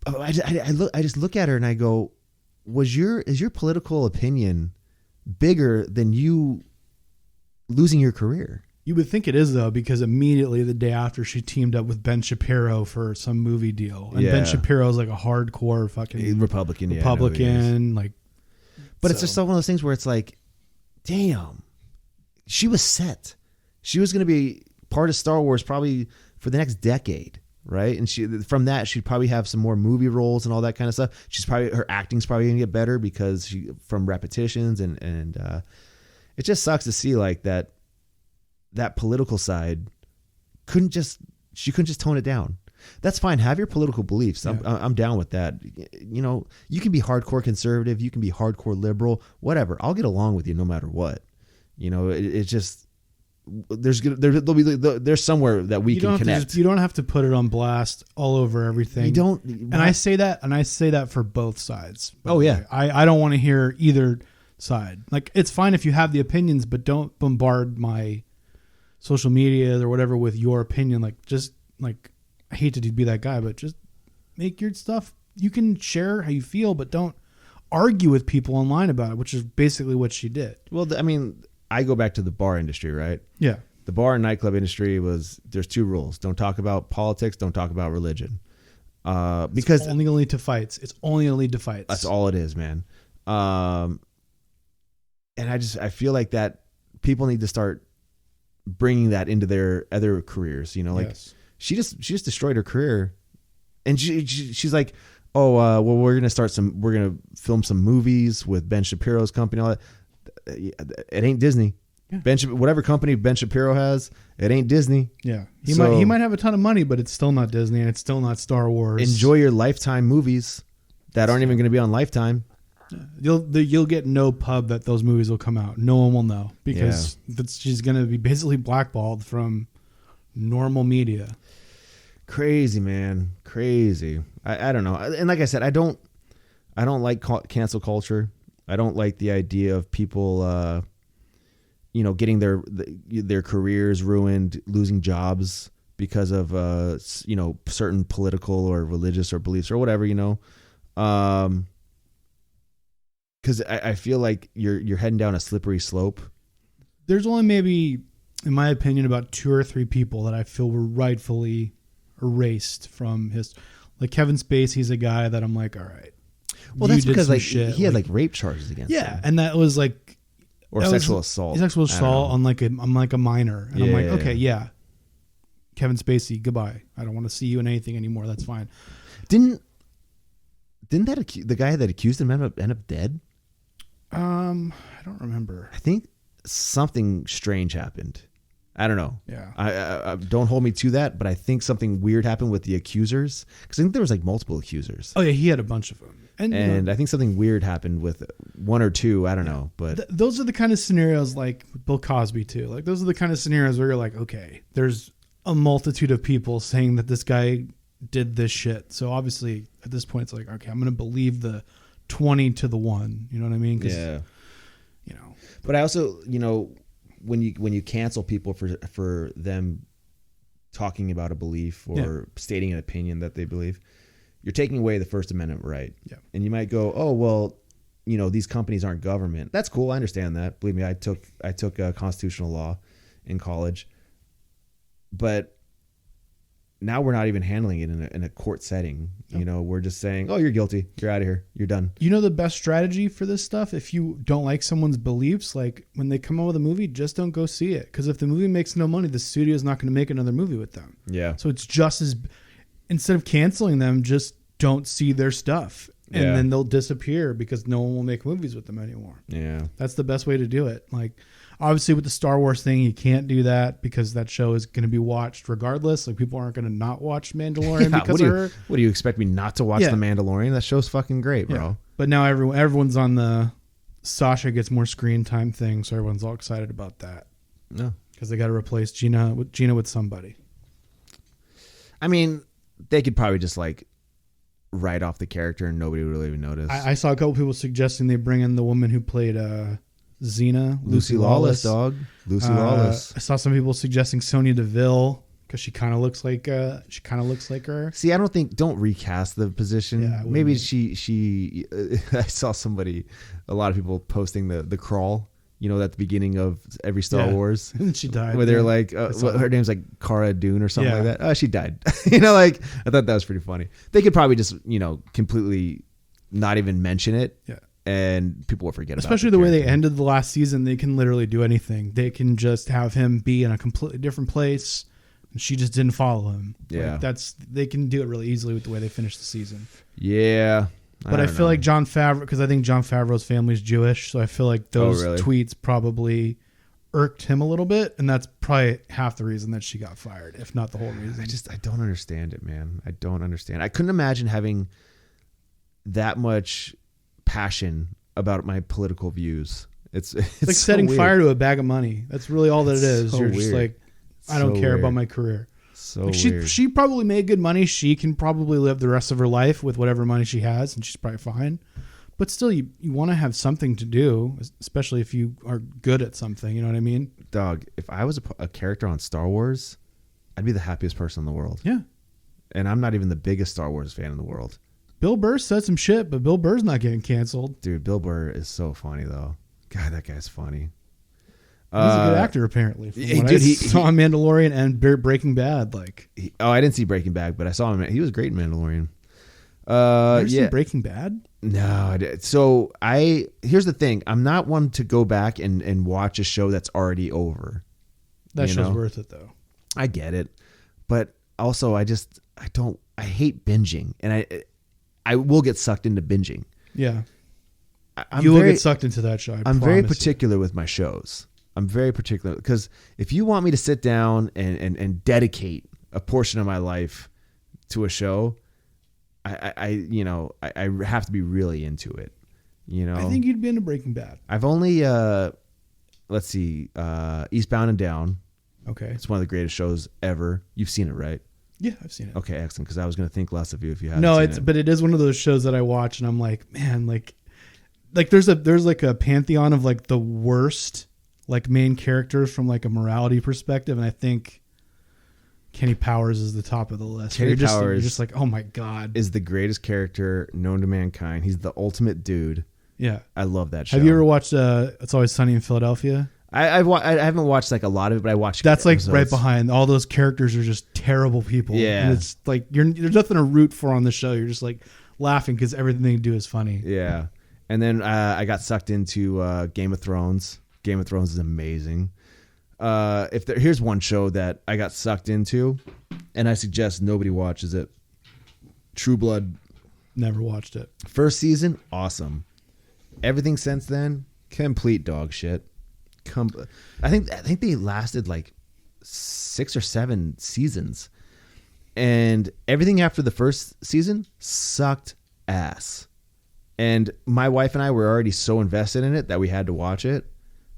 I just look at her and I go, is your political opinion bigger than you losing your career? You would think it is, though, because immediately the day after she teamed up with Ben Shapiro for some movie deal. And Ben Shapiro is like a hardcore fucking Republican. But it's just one of those things where it's like, damn, she was set. She was going to be part of Star Wars probably for the next decade, right? And from that, she'd probably have some more movie roles and all that kind of stuff. Her acting's probably going to get better because from repetitions and it just sucks to see like that political side she couldn't just tone it down. That's fine. Have your political beliefs. Yeah. I'm down with that. You can be hardcore conservative. You can be hardcore liberal, whatever. I'll get along with you no matter what. It's just, there's somewhere that we can connect. You don't have to put it on blast all over everything. You don't. And I say that for both sides. Oh yeah. I don't want to hear either side. Like, it's fine if you have the opinions, but don't bombard my social media or whatever with your opinion. I hate to be that guy, but just make your stuff. You can share how you feel, but don't argue with people online about it, which is basically what she did. Well, I go back to the bar industry, right? Yeah. The bar and nightclub industry there's two rules. Don't talk about politics. Don't talk about religion. Because it's only going to lead to fights. It's only going to lead to fights. that's all it is, man. And I feel like that people need to start bringing that into their other careers. You know, like Yes. she just destroyed her career, and she's like, oh, well, we're gonna film some movies with Ben Shapiro's company. All that. It ain't Disney. Yeah. Whatever company Ben Shapiro has, it ain't Disney. Yeah, he So- might have a ton of money, but it's still not Disney, and it's still not Star Wars. Enjoy your Lifetime movies that aren't even going to be on Lifetime. You'll get no pub that those movies will come out. No one will know because she's going to be basically blackballed from normal media. Crazy, man. Crazy. I don't know. And like I said, I don't like cancel culture. I don't like the idea of people, getting their careers ruined, losing jobs because of, certain political or religious or beliefs or whatever, because I feel like you're heading down a slippery slope. There's only maybe, in my opinion, about 2 or 3 people that I feel were rightfully erased from his. Like Kevin Spacey's a guy that I'm like, all right. Well, you that's did because some like shit. he had like rape charges against yeah, him. and that was like Or that sexual was assault. Sexual I don't assault know. on like a minor, and I'm like, Yeah. okay, yeah. Kevin Spacey, goodbye. I don't want to see you in anything anymore. That's fine. Didn't the guy that accused him end up dead? I don't remember. I think something strange happened. I don't know. Yeah. I don't hold me to that, but I think something weird happened with the accusers because I think there was like multiple accusers, Oh yeah, he had a bunch of them, and I think something weird happened with 1 or 2. I don't know, but those are the kind of scenarios like with Bill Cosby too. Like those are the kind of scenarios where you're like, okay, there's a multitude of people saying that this guy did this shit. So obviously at this point it's like, okay, I'm going to believe the 20 to the 1. You know what I mean? 'Cause, yeah. you know, But I also, when you cancel people for them talking about a belief or stating an opinion that they believe, you're taking away the First Amendment right. Yeah. And you might go, oh well, these companies aren't government. That's cool. I understand that. Believe me, I took constitutional law in college, but now we're not even handling it in a court setting. Nope. We're just saying, oh, you're guilty. You're out of here. You're done. you know the best strategy for this stuff, if you don't like someone's beliefs, like when they come out with a movie, just don't go see it. Because if the movie makes no money, the studio's not going to make another movie with them. Yeah. So it's just as, instead of canceling them, just don't see their stuff. And Yeah. then they'll disappear because no one will make movies with them anymore. Yeah. That's the best way to do it. Like, obviously with the Star Wars thing, you can't do that because that show is going to be watched regardless. Like, people aren't going to not watch Mandalorian Yeah, because of her. What do you expect me not to watch Yeah. The Mandalorian? That show's fucking great, bro. Yeah. But now everyone's on the Sasha gets more screen time thing, so everyone's all excited about that No. because they got to replace Gina with somebody. I mean, they could probably just like write off the character and nobody would really even notice. I saw a couple people suggesting they bring in the woman who played Xena, Lucy Lawless, dog. Lucy Lawless. I saw some people suggesting Sonya Deville because she kind of looks like her. See, I don't recast the position. Yeah, I Maybe wouldn't. she I saw a lot of people posting the crawl, at the beginning of every Star Yeah. Wars. And she died. Where they're Yeah. like, saw her name's like Cara Dune or something Yeah. like that. Oh, she died. I thought that was pretty funny. They could probably just, completely not even mention it. Yeah. And people will forget Especially about the way they character. ended the last season, they can literally do anything. They can just have him be in a completely different place, and she just didn't follow him. Yeah. They can do it really easily with the way they finished the season. Yeah. But I don't feel know. like Jon Favreau, because I think Jon Favreau's family's Jewish, so I feel like those really? tweets probably irked him a little bit, and that's probably half the reason that she got fired, if not the whole reason. I don't understand it, man. I don't understand. I couldn't imagine having that much passion about my political views. It's like so setting weird. fire to a bag of money. That's really all that it It's is. so You're just weird. like, I don't So care weird. about my career. So Like weird. she probably made good money. She can probably live the rest of her life with whatever money she has, and she's probably fine. But still, you want to have something to do, especially if you are good at something. You know what I mean? Dog, if I was a character on Star Wars, I'd be the happiest person in the world. Yeah. And I'm not even the biggest Star Wars fan in the world. Bill Burr said some shit, but Bill Burr's not getting canceled. Dude, Bill Burr is so funny, though. God, that guy's funny. He's a good actor, apparently. From yeah, what dude, I he- saw in Mandalorian and Breaking Bad. Like, I didn't see Breaking Bad, but I saw him. He was great in Mandalorian. Ever Yeah. seen Breaking Bad? No. So here's the thing. I'm not one to go back and watch a show that's already over. That You show's know? worth it though. I get it, but also I hate binging, and I will get sucked into binging. Yeah, I'm you will very, get sucked into that show. I'm very promise you. particular with my shows. I'm very particular because if you want me to sit down and dedicate a portion of my life to a show, I have to be really into it. You know, I think you'd be into Breaking Bad. I've only let's see, Eastbound and Down. Okay. It's one of the greatest shows ever. You've seen it, right? Yeah, I've seen it. Okay, excellent. Because I was going to think less of you if you hadn't. No, seen it. but it is one of those shows that I watch and I'm like, man, like there's like a pantheon of like the worst like main characters from like a morality perspective, and I think Kenny Powers is the top of the list. Kenny You're Powers just like, oh my god, is the greatest character known to mankind. He's the ultimate dude. yeah. I love that show. Have you ever watched It's Always Sunny in Philadelphia? I haven't watched like a lot of it, but I watched. That's like episodes. right behind. All those characters are just terrible people. Yeah. And it's like there's nothing to root for on the show. You're just like laughing because everything they do is funny. Yeah, and then I got sucked into Game of Thrones. Game of Thrones is amazing. Here's one show that I got sucked into, and I suggest nobody watches it. True Blood. Never watched it. First season, awesome. Everything since then, complete dog shit. I think they lasted like 6 or 7 seasons, and everything after the first season sucked ass. And my wife and I were already so invested in it that we had to watch it.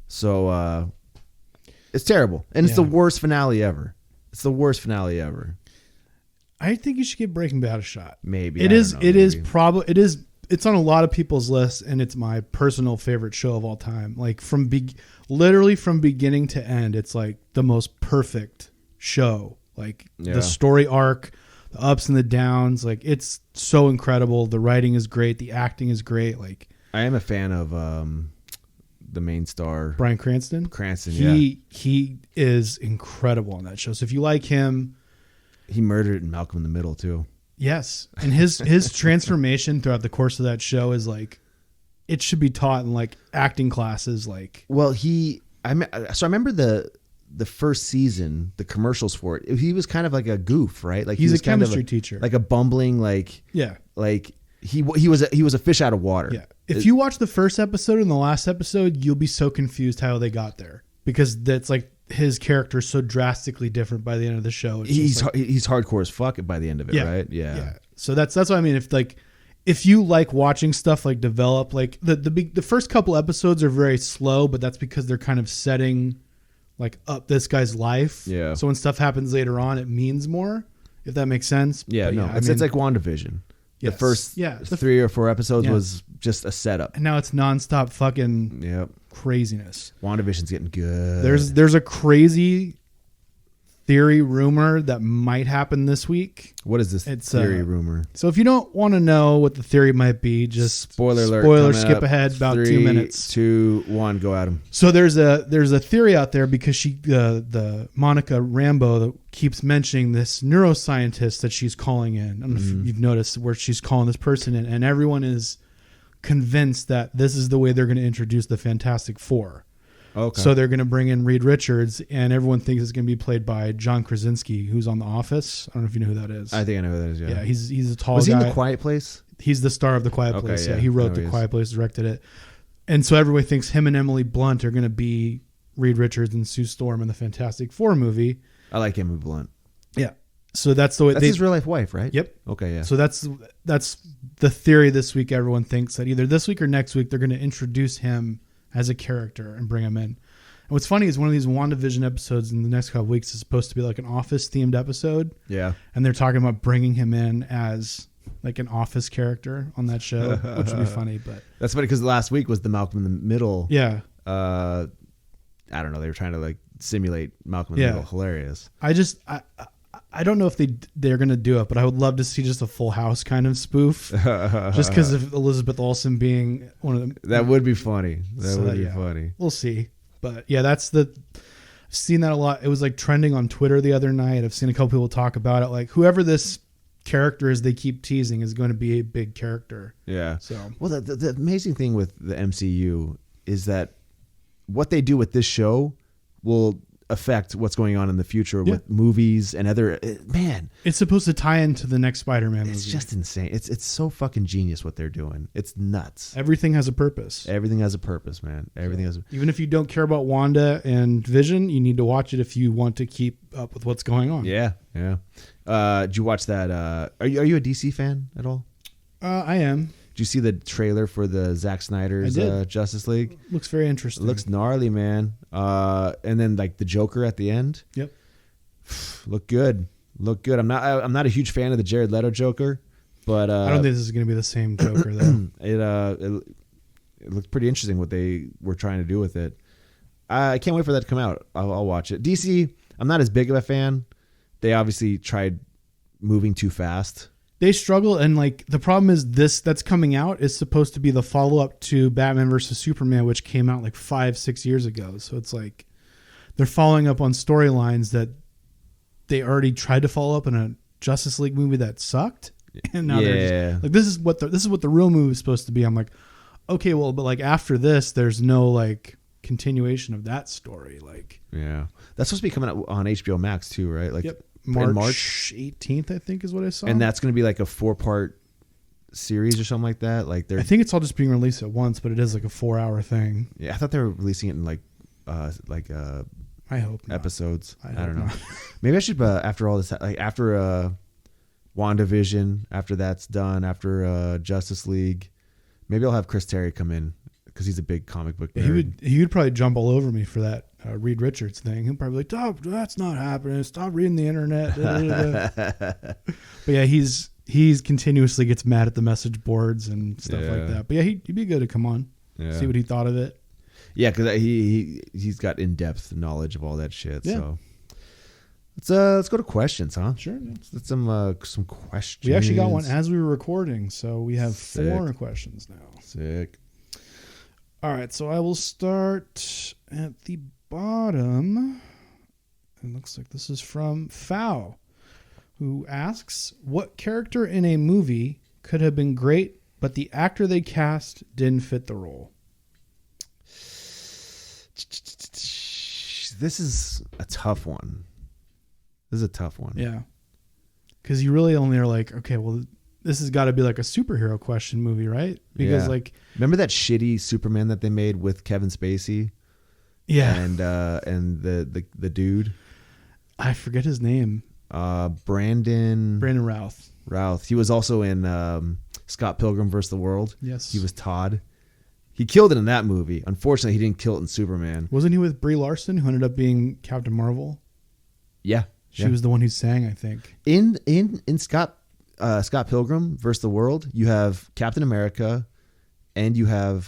So it's terrible, and it's the worst finale ever. It's the worst finale ever. I think you should give Breaking Bad a shot. Maybe It I is. don't know, It is maybe. probably. It is. It's on a lot of people's lists, and it's my personal favorite show of all time. Like literally from beginning to end, it's like the most perfect show. Like Yeah. the story arc, the ups and the downs. Like it's so incredible. The writing is great. The acting is great. Like I am a fan of the main star Bryan Cranston. Cranston. He is incredible on that show. So if you like him, He murdered Malcolm in the Middle too. yes. And his transformation throughout the course of that show is like, it should be taught in like acting classes. Like, Well, I remember the first season, the commercials for it. He was kind of like a goof, right? Like he's he a was kind of chemistry teacher. like a bumbling, Yeah. like he was a fish out of water. Yeah. If you watch the first episode and the last episode, you'll be so confused how they got there, because that's like his character is so drastically different by the end of the show. It's just like, he's hardcore as fuck by the end of it, right? Yeah. So that's what I mean. If you like watching stuff like develop, like the first couple episodes are very slow, but that's because they're kind of setting like up this guy's life. Yeah. So when stuff happens later on, it means more, if that makes sense. Yeah, But no, I it's mean, like WandaVision. The Yes. first Yeah, the 3 or 4 episodes Yeah. was just a setup. and now it's nonstop fucking Yep. craziness. WandaVision's getting good. There's a crazy theory rumor that might happen this week. What is this It's, theory rumor? So if you don't want to know what the theory might be, just Spoiler alert. Spoiler, coming skip up. ahead about 3, 2 minutes. 2, 1, go at him. So there's a theory out there because the Monica Rambeau that keeps mentioning this neuroscientist that she's calling in. I don't know if you've noticed where she's calling this person in, and everyone is convinced that this is the way they're going to introduce the Fantastic Four. Okay. So they're going to bring in Reed Richards, and everyone thinks it's going to be played by John Krasinski, who's on The Office. I don't know if you know who that is. I think I know who that is. Yeah. Yeah, he's a tall Was he guy. in The Quiet Place? He's the star of The Quiet Okay, Place. yeah, Yeah, he I know wrote he The is. Quiet Place, directed it. And so everybody thinks him and Emily Blunt are going to be Reed Richards and Sue Storm in the Fantastic Four movie. I like Emily Blunt. Yeah. So that's the way That's his real life wife, right? Yep. Okay, yeah. So that's the theory this week. Everyone thinks that either this week or next week they're going to introduce him as a character and bring him in. And what's funny is one of these WandaVision episodes in the next couple of weeks is supposed to be like an Office themed episode. Yeah. And they're talking about bringing him in as like an Office character on that show, which would be funny. But That's funny because last week was the Malcolm in the Middle. yeah, I don't know. They were trying to like simulate Malcolm in the Yeah. Middle. Hilarious. I don't know if they're going to do it, but I would love to see just a Full House kind of spoof, just because of Elizabeth Olsen being one of them. That would be funny. That So, would be yeah. funny. We'll see. But yeah, I've seen that a lot. It was like trending on Twitter the other night. I've seen a couple people talk about it. Like whoever this characters they keep teasing is going to be a big character. Yeah. So Well, the amazing thing with the MCU is that what they do with this show will affect what's going on in the future with movies and other. Man, it's supposed to tie into the next Spider-Man movie. it's just insane. It's so fucking genius what they're doing. It's nuts. Everything has a purpose. Everything has a purpose, man. Everything has. Even if you don't care about Wanda and Vision, you need to watch it if you want to keep up with what's going on. Yeah. Did you watch that? Are you a DC fan at all? I am. Did you see the trailer for the Zack Snyder's I did. Justice League? Looks very It interesting. looks gnarly, man. And then like the Joker at the end. Yep. Look good. I'm not a huge fan of the Jared Leto Joker, but I don't think this is going to be the same Joker though. it looked pretty interesting what they were trying to do with it. I can't wait for that to come out. I'll watch it. DC, I'm not as big of a fan. They obviously tried moving too fast. They struggle, and like the problem is this that's coming out is supposed to be the follow-up to Batman versus Superman, which came out like 5-6 years ago. So it's like they're following up on storylines that they already tried to follow up in a Justice League movie that sucked. And now they're just, like this is what the real movie is supposed to be. I'm like, okay, well, but like after this, there's no like continuation of that story. Like, yeah, that's supposed to be coming out on HBO Max too, right? Like, yep, in March 18th, I think is what I saw. And that's going to be like a 4-part series or something like that. Like, I think it's all just being released at once, but it is like a 4-hour thing. Yeah, I thought they were releasing it in like I hope not. episodes. I hope don't know. not. Maybe I should after all this, like after WandaVision, after that's done, after Justice League, maybe I'll have Chris Terry come in because he's a big comic book nerd. He would probably jump all over me for that Reed Richards thing. He'll probably be like, that's not happening. Stop reading the internet. But yeah, he's continuously gets mad at the message boards and stuff like that. But yeah, he'd be good to come on, see what he thought of it. Yeah, because he's got in-depth knowledge of all that shit. Yeah. So let's go to questions, huh? Sure. Let's some questions. We actually got one as we were recording, so we have Sick. 4 questions now. Sick. All right, so I will start at the bottom. It looks like this is from Fao, who asks, what character in a movie could have been great, but the actor they cast didn't fit the role? This is a tough one. Yeah. Because you really only are like, okay, well, this has got to be like a superhero question movie, right? Because like, remember that shitty Superman that they made with Kevin Spacey? Yeah. And the dude, I forget his name. Brandon Routh. He was also in Scott Pilgrim vs. the World. Yes. He was Todd. He killed it in that movie. Unfortunately, he didn't kill it in Superman. Wasn't he with Brie Larson, who ended up being Captain Marvel? Yeah. She was the one who sang, I think. In Scott Pilgrim vs. the World, you have Captain America, and you have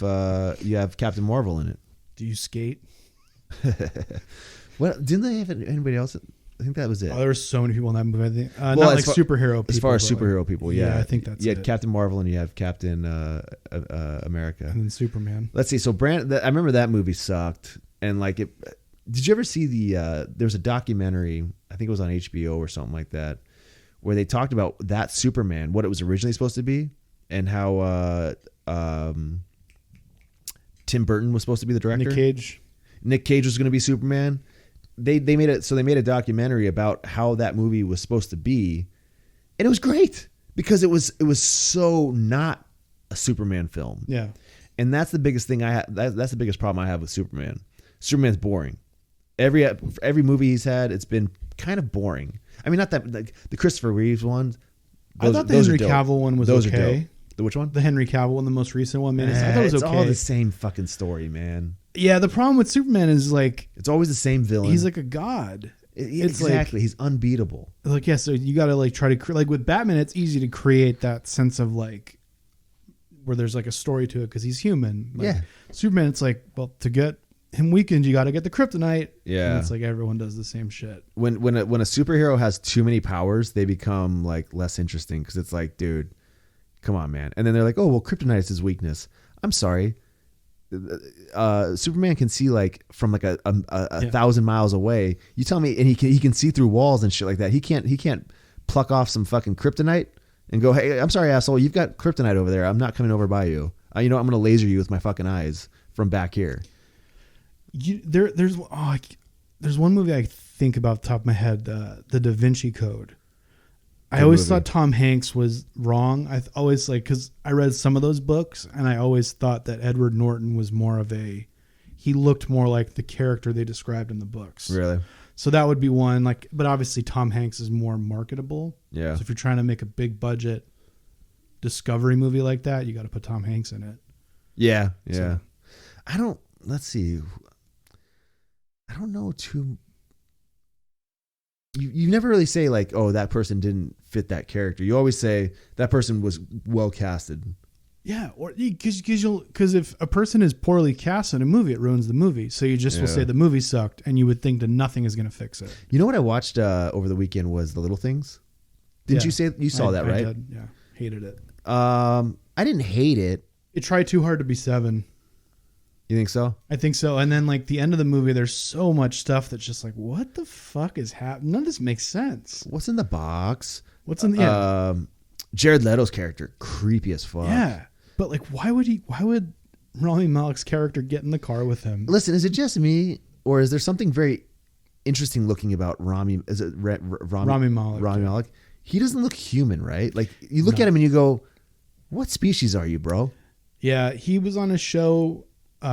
Captain Marvel in it. Do you skate? Well, didn't they have anybody else? I think that was it. Oh, there were so many people in that movie. I think. Well, not like superhero people. As far as but superhero people, yeah. I think that's You had it. Captain Marvel and you have Captain America. And then Superman. Let's see. So I remember that movie sucked. And like it. Did you ever see there was a documentary, I think it was on HBO or something like that, where they talked about that Superman, what it was originally supposed to be, and how Tim Burton was supposed to be the director. Nick Cage was going to be Superman. They made a documentary about how that movie was supposed to be, and it was great because it was so not a Superman film. Yeah. And that's the biggest thing I have. That's the biggest problem I have with Superman. Superman's boring. Every movie he's had, it's been kind of boring. I mean, not that like the Christopher Reeves ones. I thought the Henry Cavill one was okay. The which one? The Henry Cavill one, the most recent one. Man, I thought it was it's okay. all the same fucking story, man. Yeah, the problem with Superman is like it's always the same villain. he's like a god. It's exactly. like, he's unbeatable. Like yeah, so you got to like try to like with Batman, it's easy to create that sense of like where there's like a story to it because he's human. Like, yeah. Superman, it's like well to get him weakened, you got to get the kryptonite. Yeah, and it's like everyone does the same shit. When a superhero has too many powers, they become like less interesting because it's like, dude, come on, man. And then they're like, oh well, kryptonite is his weakness. I'm sorry. Superman can see like from like a 1,000 miles away. You tell me, and he can see through walls and shit like that. He can't pluck off some fucking kryptonite and go, hey, I'm sorry, asshole, you've got kryptonite over there. I'm not coming over by you. I'm going to laser you with my fucking eyes from back here. There's one movie I think about off the top of my head, the Da Vinci Code. I always thought Tom Hanks was wrong. I always because I read some of those books and I always thought that Edward Norton was he looked more like the character they described in the books. Really? So that would be one, but obviously Tom Hanks is more marketable. Yeah. So if you're trying to make a big budget discovery movie like that, you got to put Tom Hanks in it. Yeah. Yeah. So, let's see. I don't know too. You never really say oh, that person didn't fit that character. You always say that person was well casted. Yeah, or because if a person is poorly cast in a movie, it ruins the movie. So you just will say the movie sucked, and you would think that nothing is going to fix it. You know what I watched over the weekend was The Little Things. Didn't you say you saw that, right? I did, yeah, hated it. I didn't hate it. It tried too hard to be 7. You think so? I think so. And then the end of the movie, there's so much stuff that's just what the fuck is happening? None of this makes sense. What's in the box? What's in the Jared Leto's character, creepy as fuck. Yeah. But why would Rami Malek's character get in the car with him? Listen, is it just me, or is there something very interesting looking about Rami? Is it Rami Malek? Rami Malek. He doesn't look human, right? You look at him and you go, "What species are you, bro?" Yeah, he was on a show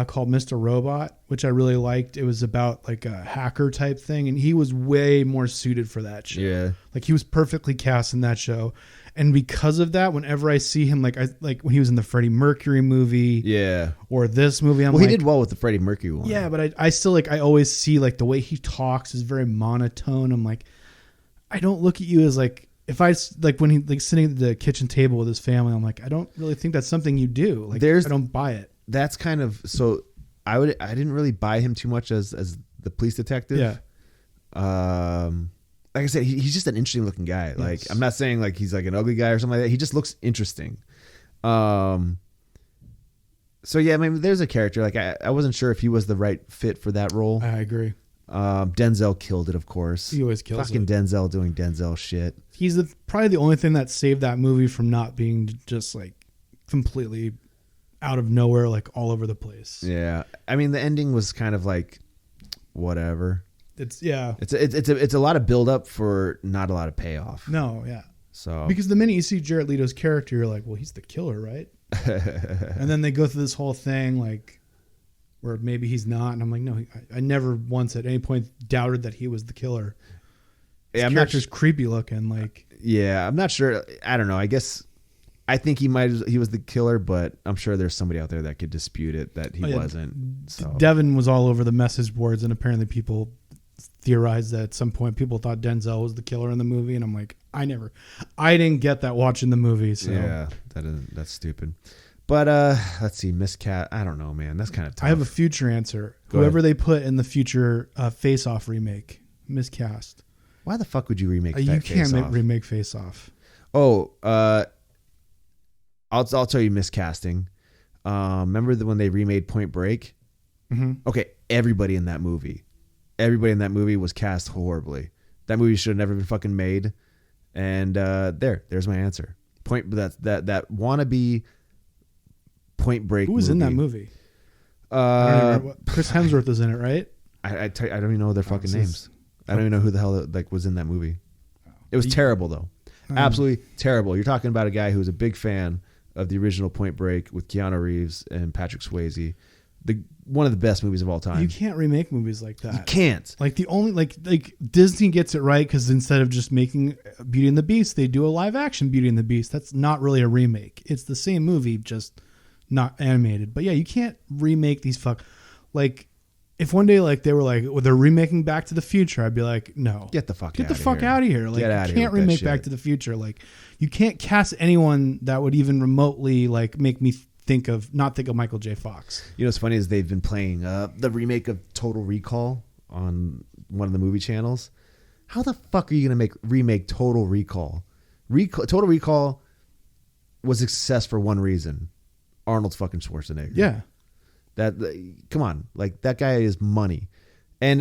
called Mr. Robot, which I really liked. It was about a hacker type thing, and he was way more suited for that show. Yeah, he was perfectly cast in that show. And because of that, whenever I see him, I when he was in the Freddie Mercury movie, or this movie, he did well with the Freddie Mercury one. Yeah, but I still I always see the way he talks is very monotone. I'm I don't look at you as if I when he sitting at the kitchen table with his family, I'm I don't really think that's something you do. I don't buy it. That's kind of so. I didn't really buy him too much as the police detective. Yeah. Like I said, he's just an interesting looking guy. Yes. I'm not saying he's an ugly guy or something like that. He just looks interesting. So yeah, there's a character. I wasn't sure if he was the right fit for that role. I agree. Denzel killed it, of course. He always kills fucking it. Denzel doing Denzel shit. He's probably the only thing that saved that movie from not being just completely out of nowhere, all over the place. Yeah, the ending was kind of whatever. It's a lot of build up for not a lot of payoff. No, yeah. So because the minute you see Jared Leto's character, you're well, he's the killer, right? And then they go through this whole thing where maybe he's not, and I'm no, I never once at any point doubted that he was the killer. His character's creepy looking, Yeah, I'm not sure. I don't know. I guess I think he was the killer, but I'm sure there's somebody out there that could dispute it that he wasn't. So Devin was all over the message boards, and apparently people theorized that at some point people thought Denzel was the killer in the movie, and I'm I didn't get that watching the movie. So yeah, that's stupid. But let's see, miscast. I don't know, man. That's kind of tough. I have a future answer. Go Whoever ahead. they put in the future Face Off remake, miscast. Why the fuck would you remake that? You can't Face Off? remake Face Off. Oh, I'll tell you miscasting. Remember when they remade Point Break? Mm-hmm. Okay, everybody in that movie was cast horribly. That movie should have never been fucking made. And there's my answer. That wannabe Point Break. Who was in that movie? I don't even Chris Hemsworth was in it, right? I don't even know their fucking names. I don't even know who the hell was in that movie. It was terrible though. Absolutely terrible. You're talking about a guy who was a big fan of the original Point Break with Keanu Reeves and Patrick Swayze. One of the best movies of all time. You can't remake movies like that. You can't. The only Disney gets it right because instead of just making Beauty and the Beast, they do a live action Beauty and the Beast. That's not really a remake. It's the same movie, just not animated. But yeah, you can't remake these if one day they were they're remaking Back to the Future, I'd be no. Get the fuck out of here. Get out of you here can't remake shit. Back to the Future. You can't cast anyone that would even remotely make me not think of Michael J. Fox. You know what's funny is they've been playing the remake of Total Recall on one of the movie channels. How the fuck are you going to remake Total Recall? Total Recall was a success for one reason. Arnold fucking Schwarzenegger. Yeah. Come on. That guy is money. And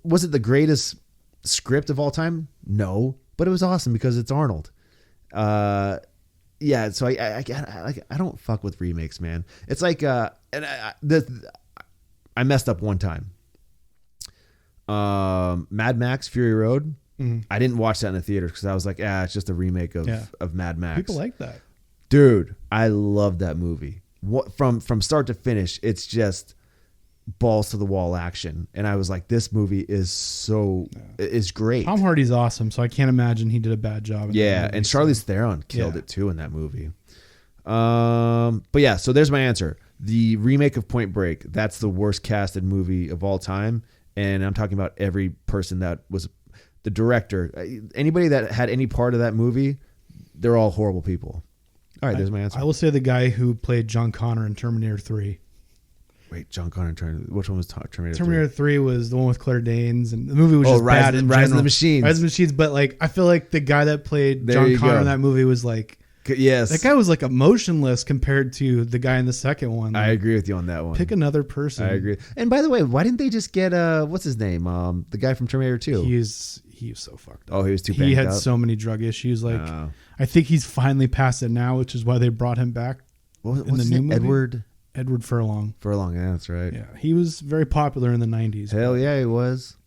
was it the greatest script of all time? No, but it was awesome because it's Arnold. Yeah, so I don't fuck with remakes, man. It's like I messed up one time. Mad Max Fury Road. I didn't watch that in the theater because I was like, it's just a remake of Mad Max. People like that. Dude, I love that movie. From start to finish, it's just balls to the wall action, and I was like, this movie is great. Tom Hardy's awesome, so I can't imagine he did a bad job. And Charlize Theron killed it too in that movie. But yeah, so there's my answer. The remake of Point Break, that's the worst casted movie of all time, and I'm talking about every person that was the director, anybody that had any part of that movie, they're all horrible people. All right, there's my answer. I will say the guy who played John Connor in Terminator 3. Wait, John Connor, which one was Terminator 3? Terminator 3 was the one with Claire Danes, and the movie was just bad in Rise of general. the Machines. Rise of the Machines, but like I feel like the guy that played John Connor in that movie was like, yes, that guy was like emotionless compared to the guy in the second one. Like, I agree with you on that one. Pick another person. I agree. And by the way, why didn't they just get what's his name? The guy from Terminator 2. He was so fucked up. Oh, he was too banged up. He had so many drug issues. Like I think he's finally past it now, which is why they brought him back. What's his name? Edward Furlong. Yeah, that's right. Yeah, he was very popular in the 90s. Hell yeah, he was.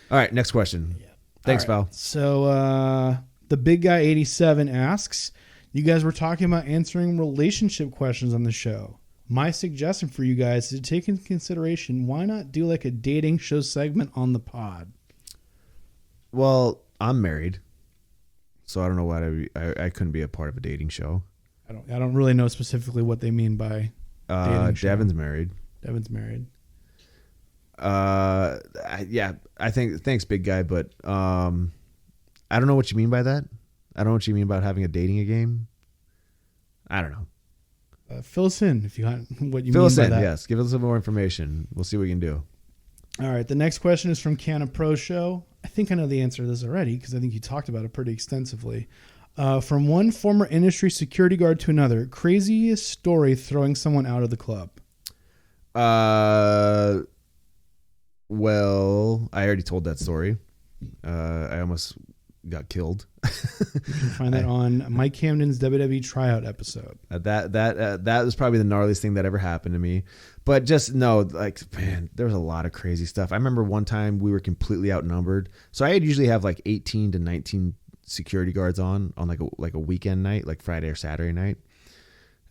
All right, next question. Yeah. Thanks, pal. So the big guy 87 asks, you guys were talking about answering relationship questions on the show. My suggestion for you guys is to take into consideration, why not do like a dating show segment on the pod? Well, I'm married, so I don't know why I couldn't be a part of a dating show. I don't really know specifically what they mean by dating show. Devin's married. Yeah, I think, thanks, big guy, but I don't know what you mean by that. I don't know what you mean about having a dating game. I don't know. Fill us in if you got what you Fill mean us by in, that. yes. Give us some more information. We'll see what we can do. All right. The next question is from Canna Pro Show. I think I know the answer to this already because I think you talked about it pretty extensively. From one former industry security guard to another, craziest story throwing someone out of the club. Well, I already told that story. I almost got killed. You can find that on Mike Camden's WWE tryout episode. That was probably the gnarliest thing that ever happened to me. But just know, like, man, there was a lot of crazy stuff. I remember one time we were completely outnumbered. So I usually have like 18 to 19 security guards on like a weekend night, like Friday or Saturday night.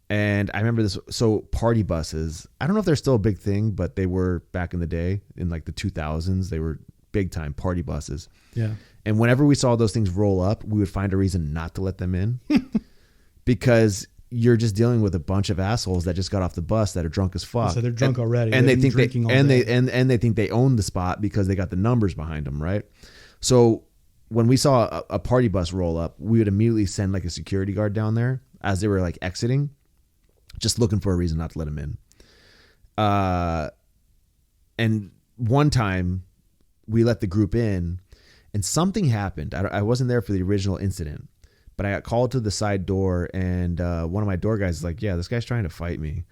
And I remember this. So party buses, I don't know if they're still a big thing, but they were back in the day in like the 2000s. They were big time party buses. Yeah. And whenever we saw those things roll up, we would find a reason not to let them in because you're just dealing with a bunch of assholes that just got off the bus that are drunk as fuck. So they're drunk already. And they think they think they own the spot because they got the numbers behind them, right? So when we saw a party bus roll up, we would immediately send like a security guard down there as they were like exiting, just looking for a reason not to let them in. And one time we let the group in and something happened. I wasn't there for the original incident, but I got called to the side door and one of my door guys is like, yeah, this guy's trying to fight me.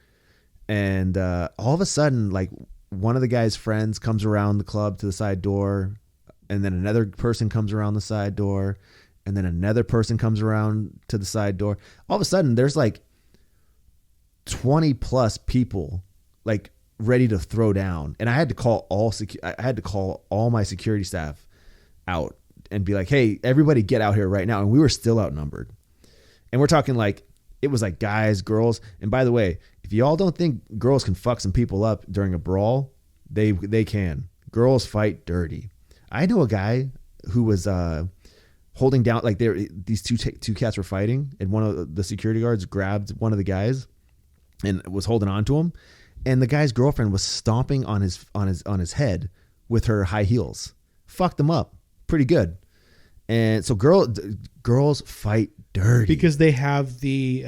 And all of a sudden, like one of the guy's friends comes around the club to the side door, and then another person comes around the side door, and then another person comes around to the side door. All of a sudden, there's like 20 plus people like ready to throw down. And I had to call all my security staff out and be like, hey, everybody get out here right now. And we were still outnumbered. And we're talking like, it was like guys, girls. And by the way, if y'all don't think girls can fuck some people up during a brawl, they can. Girls fight dirty. I know a guy who was holding down, like these two cats were fighting, and one of the security guards grabbed one of the guys and was holding on to him. And the guy's girlfriend was stomping on his head with her high heels. Fucked him up pretty good. And so girls fight dirty because they have the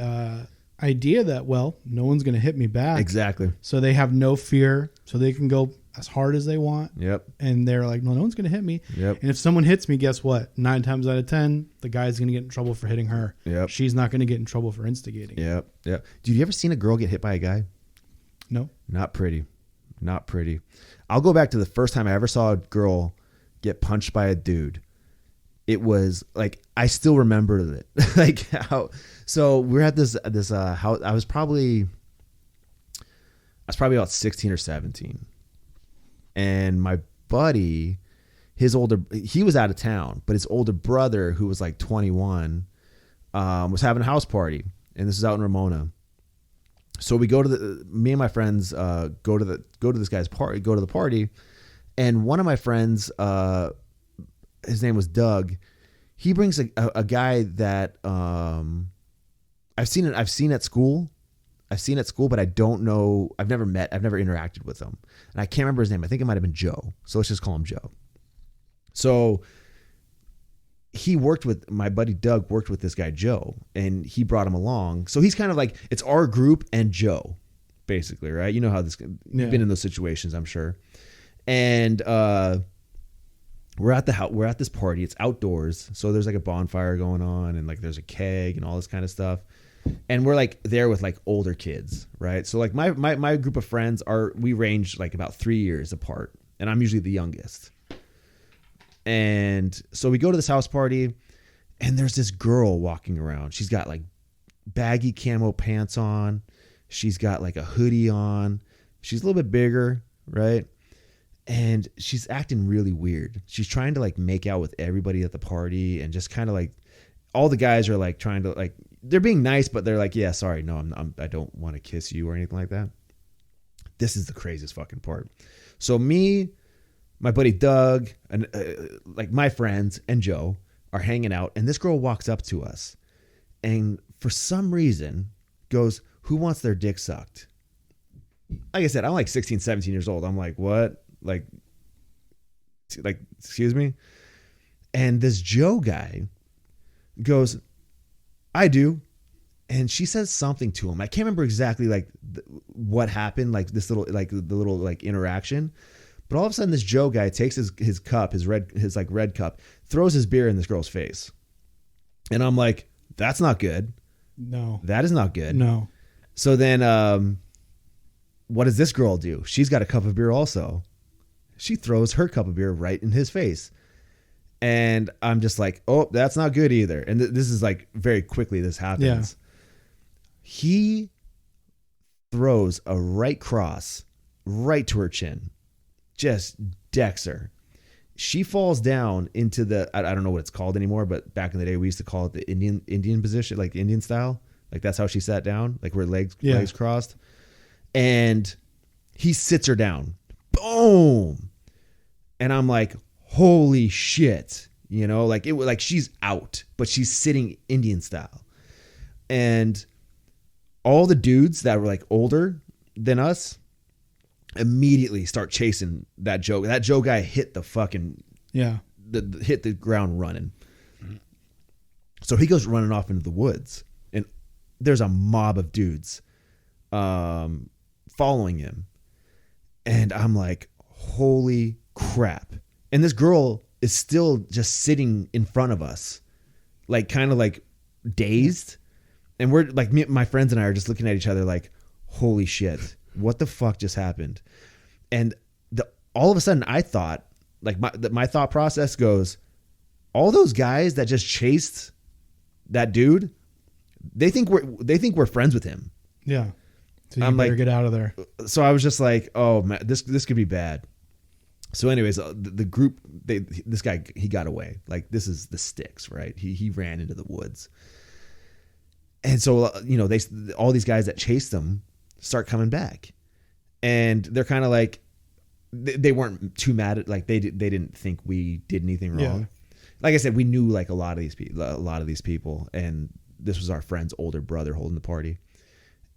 idea that, well, no one's going to hit me back. Exactly. So they have no fear. So they can go as hard as they want. Yep. And they're like, no one's going to hit me. Yep. And if someone hits me, guess what? 9 times out of 10, the guy's going to get in trouble for hitting her. Yep. She's not going to get in trouble for instigating. Yep. Yep. Dude, you ever seen a girl get hit by a guy? No. Not pretty. Not pretty. I'll go back to the first time I ever saw a girl get punched by a dude. it was like I still remember it. Like how. So we're at this house. I was probably about 16 or 17, and my buddy, he was out of town, but his older brother, who was like 21, was having a house party, and this is out in Ramona. So we me and my friends go to this guy's party, go to the party, and one of my friends, his name was Doug. He brings a guy that I've seen at school. I've seen at school, but I don't know. I've never interacted with him, and I can't remember his name. I think it might have been Joe. So let's just call him Joe. So he worked with my buddy Doug, worked with this guy Joe, and he brought him along. So he's kind of like, it's our group and Joe, basically, right? You know how you've been in those situations, I'm sure. And we're at this party. It's outdoors, so there's like a bonfire going on, and like there's a keg and all this kind of stuff. And we're like there with like older kids, right? So like my group of friends we range like about 3 years apart, and I'm usually the youngest. And so we go to this house party, and there's this girl walking around. She's got like baggy camo pants on. She's got like a hoodie on. She's a little bit bigger, right? And she's acting really weird. She's trying to like make out with everybody at the party, and just kind of like all the guys are like trying to like, they're being nice, but they're like, yeah, sorry, no, I don't want to kiss you or anything like that. This is the craziest fucking part. So me, my buddy Doug, and like my friends and Joe are hanging out, and this girl walks up to us, and for some reason goes, "Who wants their dick sucked?" Like I said, I'm like 16, 17 years old. I'm like, what? Like, excuse me? And this Joe guy goes, "I do." And she says something to him. I can't remember exactly like what happened, like this little, like the little like interaction. But all of a sudden, this Joe guy takes his cup, his red cup, throws his beer in this girl's face. And I'm like, that's not good. No. That is not good. No. So then what does this girl do? She's got a cup of beer also. She throws her cup of beer right in his face. And I'm just like, oh, that's not good either. And this is like very quickly this happens. Yeah. He throws a right cross right to her chin. Just decks her. She falls down into I don't know what it's called anymore, but back in the day we used to call it the Indian position, like Indian style. Like that's how she sat down, like where legs crossed. And he sits her down. Boom. And I'm like, holy shit. You know, like it was like she's out, but she's sitting Indian style. And all the dudes that were like older than us immediately start chasing that Joe. That Joe guy hit the fucking hit the ground running. So he goes running off into the woods, and there's a mob of dudes following him. And I'm like, holy crap. And this girl is still just sitting in front of us, like kind of like dazed. And we're like, my friends and I are just looking at each other like, holy shit. What the fuck just happened? And all of a sudden I thought, like my thought process goes, all those guys that just chased that dude, they think we're friends with him. Yeah. So you I'm better like, get out of there. So I was just like, oh man, this could be bad. So anyways, the group, this guy, he got away. Like this is the sticks, right? He ran into the woods. And so, you know, all these guys that chased him start coming back, and they're kind of like, they weren't too mad at, like they didn't think we did anything wrong. Yeah. Like I said, we knew like a lot of these people, and this was our friend's older brother holding the party.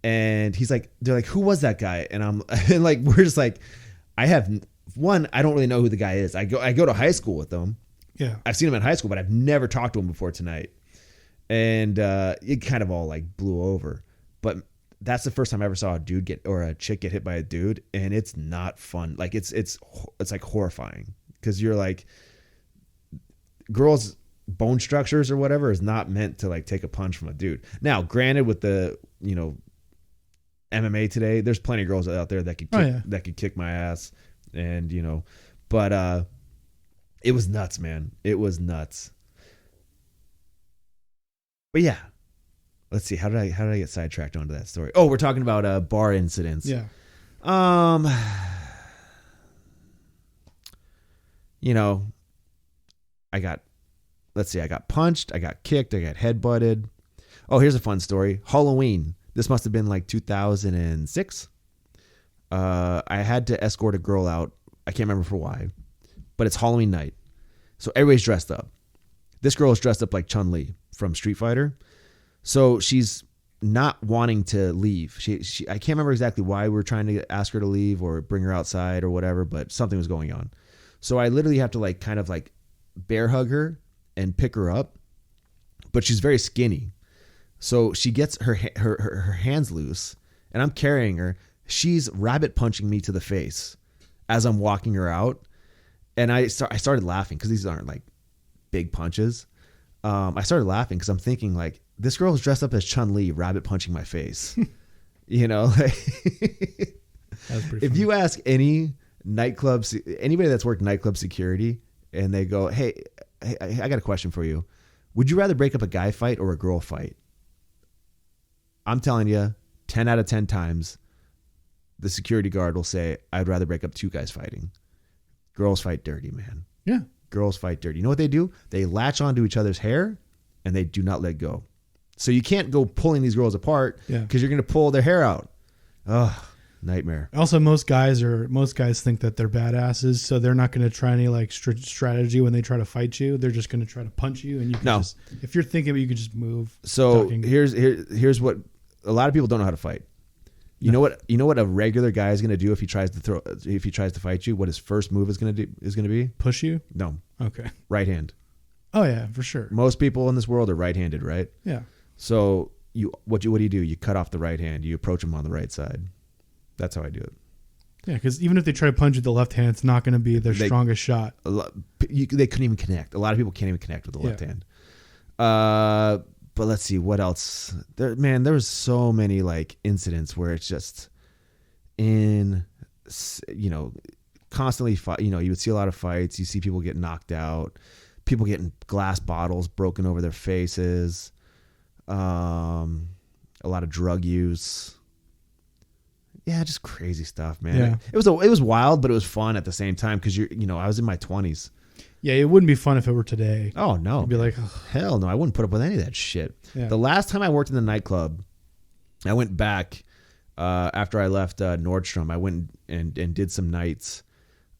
And they're like, who was that guy? And like, we're just like, I don't really know who the guy is. I go to high school with them. Yeah. I've seen him in high school, but I've never talked to him before tonight. And it kind of all like blew over. But that's the first time I ever saw a dude or a chick get hit by a dude, and it's not fun. Like it's like horrifying, because you're like, girls' bone structures or whatever is not meant to like take a punch from a dude. Now, granted, with the, you know, MMA today, there's plenty of girls out there that could kick my ass, and you know, but it was nuts, man. It was nuts. But yeah, let's see. How did I get sidetracked onto that story? Oh, we're talking about bar incidents. Yeah. You know, I got punched, I got kicked, I got headbutted. Oh, here's a fun story. Halloween. This must have been like 2006. I had to escort a girl out. I can't remember for why, but it's Halloween night. So everybody's dressed up. This girl is dressed up like Chun-Li from Street Fighter. So she's not wanting to leave. She I can't remember exactly why we were trying to ask her to leave or bring her outside or whatever, but something was going on. So I literally have to like kind of like bear hug her and pick her up, but she's very skinny. So she gets her hands loose and I'm carrying her. She's rabbit punching me to the face as I'm walking her out. And I started laughing because these aren't like big punches. I started laughing because I'm thinking like, this girl is dressed up as Chun-Li, rabbit punching my face. You know, That was pretty if funny. you ask any anybody that's worked nightclub security and they go, hey, I got a question for you. Would you rather break up a guy fight or a girl fight? I'm telling you, 10 out of 10 times, the security guard will say, I'd rather break up two guys fighting. Girls fight dirty, man. Yeah. Girls fight dirty. You know what they do? They latch onto each other's hair and they do not let go. So you can't go pulling these girls apart because you're going to pull their hair out. Oh, nightmare. Also, most guys think that they're badasses, so they're not going to try any like strategy when they try to fight you. They're just going to try to punch you, and you can just, if you're thinking, you can just move. So duck, and here's what a lot of people don't know how to fight. You know what a regular guy is going to do if he tries to fight you. What his first move is going to be? push you. No, Okay. right hand. Oh yeah, for sure. Most people in this world are right-handed, right? Yeah. So what do you do? You cut off the right hand. You approach them on the right side. That's how I do it. Yeah, because even if they try to punch with the left hand, it's not going to be their strongest shot. They couldn't even connect. A lot of people can't even connect with the left hand. But let's see what else. There was so many like incidents where it's just constantly fight. You would see a lot of fights. You see people get knocked out, people getting glass bottles broken over their faces. A lot of drug use. Yeah, just crazy stuff, man. Yeah. It was wild, but it was fun at the same time because I was in my 20s. Yeah, it wouldn't be fun if it were today. Oh no, You'd be like, hell no, I wouldn't put up with any of that shit. Yeah. The last time I worked in the nightclub, I went back after I left Nordstrom. I went and did some nights,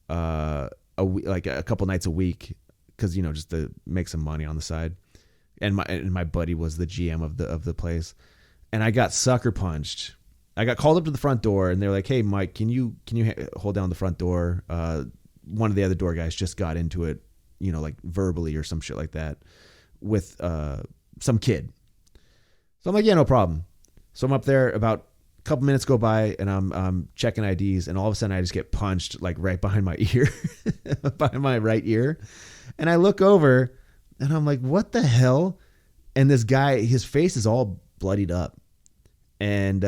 a couple nights a week, because just to make some money on the side. And my buddy was the GM of the place, and I got sucker punched. I got called up to the front door, and they were like, "Hey, Mike, can you hold down the front door?" One of the other door guys just got into it, like verbally or some shit like that with some kid. So I'm like, yeah, no problem. So I'm up there, about a couple minutes go by, and I'm checking IDs, and all of a sudden I just get punched like right behind my ear, behind my right ear. And I look over and I'm like, what the hell? And this guy, his face is all bloodied up, and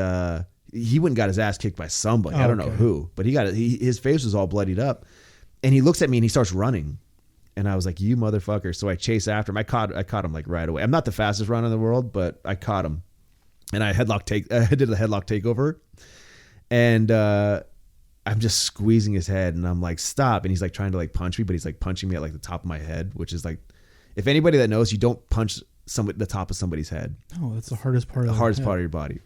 he went and got his ass kicked by somebody. I don't know who, but his face was all bloodied up, and he looks at me and he starts running. And I was like, you motherfucker. So I chase after him. I caught him like right away. I'm not the fastest runner in the world, but I caught him. And I did a headlock takeover. And I'm just squeezing his head, and I'm like, stop. And he's like trying to like punch me, but he's like punching me at like the top of my head, which is like, if anybody that knows, you don't punch the top of somebody's head. oh, that's the hardest part. The hardest part of your body.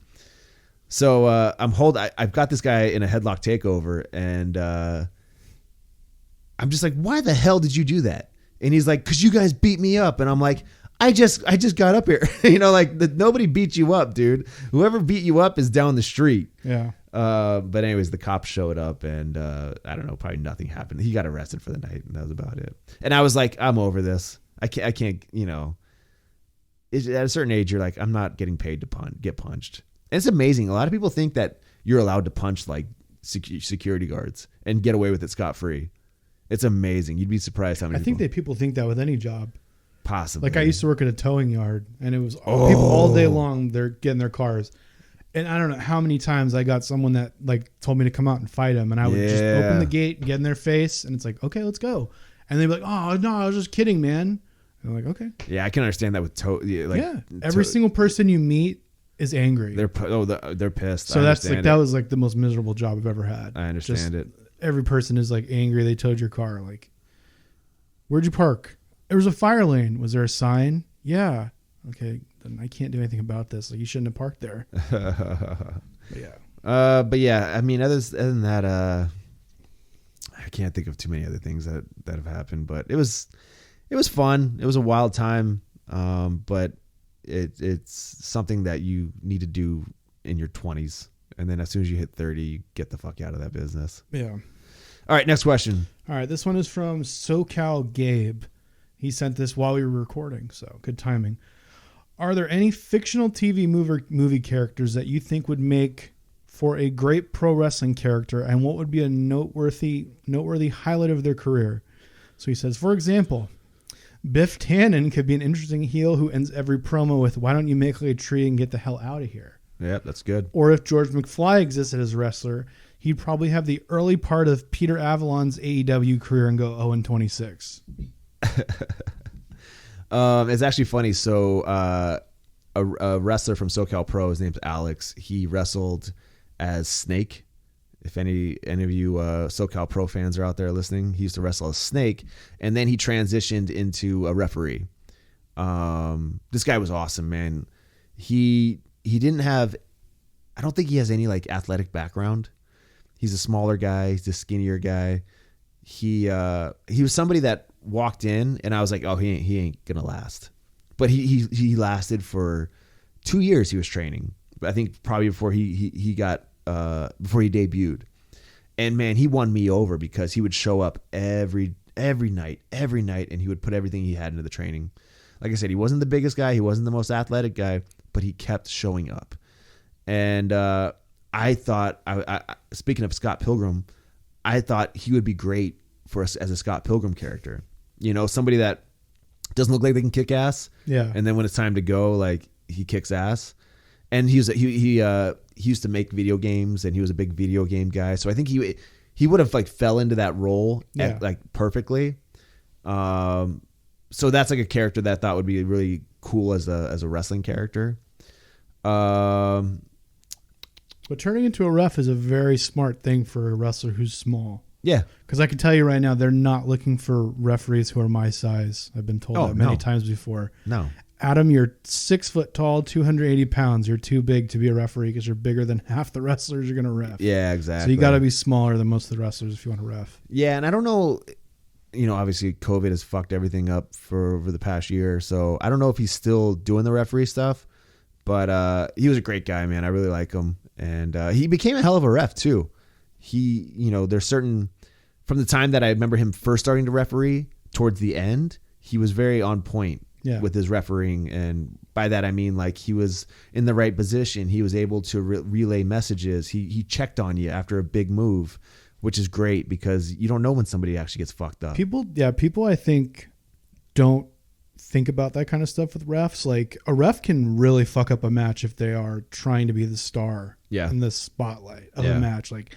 So I've got this guy in a headlock takeover, and I'm just like, why the hell did you do that? And he's like, because you guys beat me up. And I'm like, I just got up here. Nobody beat you up, dude. Whoever beat you up is down the street. Yeah. But anyways, the cops showed up, and I don't know, probably nothing happened. He got arrested for the night, and that was about it. And I was like, I'm over this. I can't. At a certain age, you're like, I'm not getting paid to get punched. And it's amazing. A lot of people think that you're allowed to punch like security guards and get away with it scot-free. It's amazing. You'd be surprised how many People think that with any job. Possibly. Like I used to work at a towing yard, and it was people all day long. They're getting their cars, and I don't know how many times I got someone that like told me to come out and fight them, and I would just open the gate, get in their face, and it's like, okay, let's go. And they'd be like, oh no, I was just kidding, man. And I'm like, okay. Yeah, I can understand that with Every single person you meet is angry. they're pissed. So I that's understand like that it. was like the most miserable job I've ever had. I understand it. Every person is like angry. They towed your car. Like, where'd you park? There was a fire lane. Was there a sign? Yeah. Okay. Then I can't do anything about this. Like, you shouldn't have parked there. But yeah. But yeah, I mean, other than that, I can't think of too many other things that have happened. But it was fun. It was a wild time. But it's something that you need to do in your 20s, and then as soon as you hit 30, you get the fuck out of that business. Yeah. All right, next question. All right. This one is from SoCal Gabe. He sent this while we were recording, so good timing. Are there any fictional TV movie characters that you think would make for a great pro wrestling character, and what would be a noteworthy highlight of their career? So he says, for example, Biff Tannen could be an interesting heel who ends every promo with, "Why don't you make like a tree and get the hell out of here?" Yep, that's good. Or if George McFly existed as a wrestler, he'd probably have the early part of Peter Avalon's AEW career and go 0-26. It's actually funny. So a wrestler from SoCal Pro, his name's Alex. He wrestled as Snake. If any of you SoCal Pro fans are out there listening, he used to wrestle as Snake, and then he transitioned into a referee. This guy was awesome, man. He didn't have, I don't think he has any like athletic background. He's a smaller guy. He's a skinnier guy. He was somebody that walked in and I was like, oh, he ain't gonna last. But he lasted for 2 years. He was training. I think probably before he got before he debuted. And man, he won me over because he would show up every night, and he would put everything he had into the training. Like I said, he wasn't the biggest guy, he wasn't the most athletic guy, but he kept showing up. And I thought, speaking of Scott Pilgrim, I thought he would be great for us as a Scott Pilgrim character. You know, somebody that doesn't look like they can kick ass. Yeah. And then when it's time to go, like, he kicks ass. And he used to make video games, and he was a big video game guy. So I think he would have like fell into that role like perfectly. So that's like a character that I thought would be really cool as a wrestling character. But turning into a ref is a very smart thing for a wrestler who's small. Yeah. Because I can tell you right now, they're not looking for referees who are my size. I've been told that many times before. No. Adam, you're 6 foot tall, 280 pounds. You're too big to be a referee because you're bigger than half the wrestlers you're going to ref. Yeah, exactly. So you got to be smaller than most of the wrestlers if you want to ref. Yeah, and I don't know, you know, obviously COVID has fucked everything up for over the past year. So I don't know if he's still doing the referee stuff, but he was a great guy, man. I really like him. And he became a hell of a ref too. He, you know, there's certain, from the time that I remember him first starting to referee towards the end, he was very on point. Yeah. With his refereeing, and by that I mean like he was in the right position. He was able to relay messages. He checked on you after a big move, which is great because you don't know when somebody actually gets fucked up. People I think don't think about that kind of stuff with refs. Like a ref can really fuck up a match if they are trying to be the star in the spotlight of a match. Like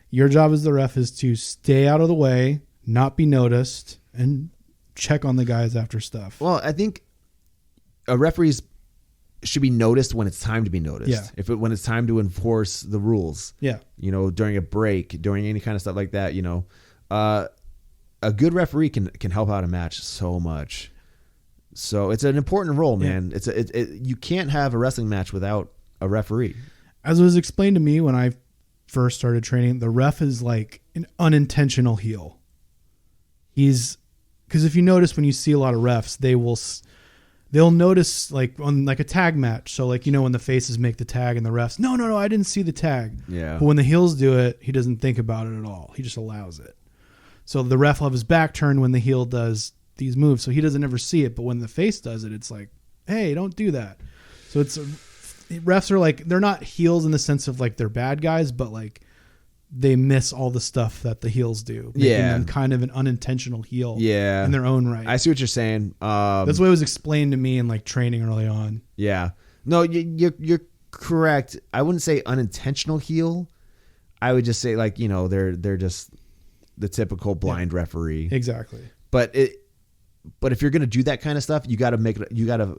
your job as the ref is to stay out of the way, not be noticed, and check on the guys after stuff. Well, I think a referees should be noticed when it's time to be noticed. Yeah. When it's time to enforce the rules. Yeah. You know, during a break, during any kind of stuff like that, you know, a good referee can help out a match so much. So it's an important role, man. Yeah. You can't have a wrestling match without a referee. As it was explained to me when I first started training, the ref is like an unintentional heel. Because if you notice when you see a lot of refs, they'll notice like on like a tag match. So like, you know, when the faces make the tag and the refs, no, I didn't see the tag. Yeah. But when the heels do it, he doesn't think about it at all. He just allows it. So the ref will have his back turned when the heel does these moves. So he doesn't ever see it. But when the face does it, it's like, hey, don't do that. So refs are like, they're not heels in the sense of like they're bad guys, but like they miss all the stuff that the heels do, making them kind of an unintentional heel in their own right. I see what you're saying. That's the way it was explained to me in like training early on. Yeah. No, you're correct. I wouldn't say unintentional heel. I would just say like, you know, they're just the typical blind referee. Exactly. But But if you're gonna do that kind of stuff, you got to make it. You got to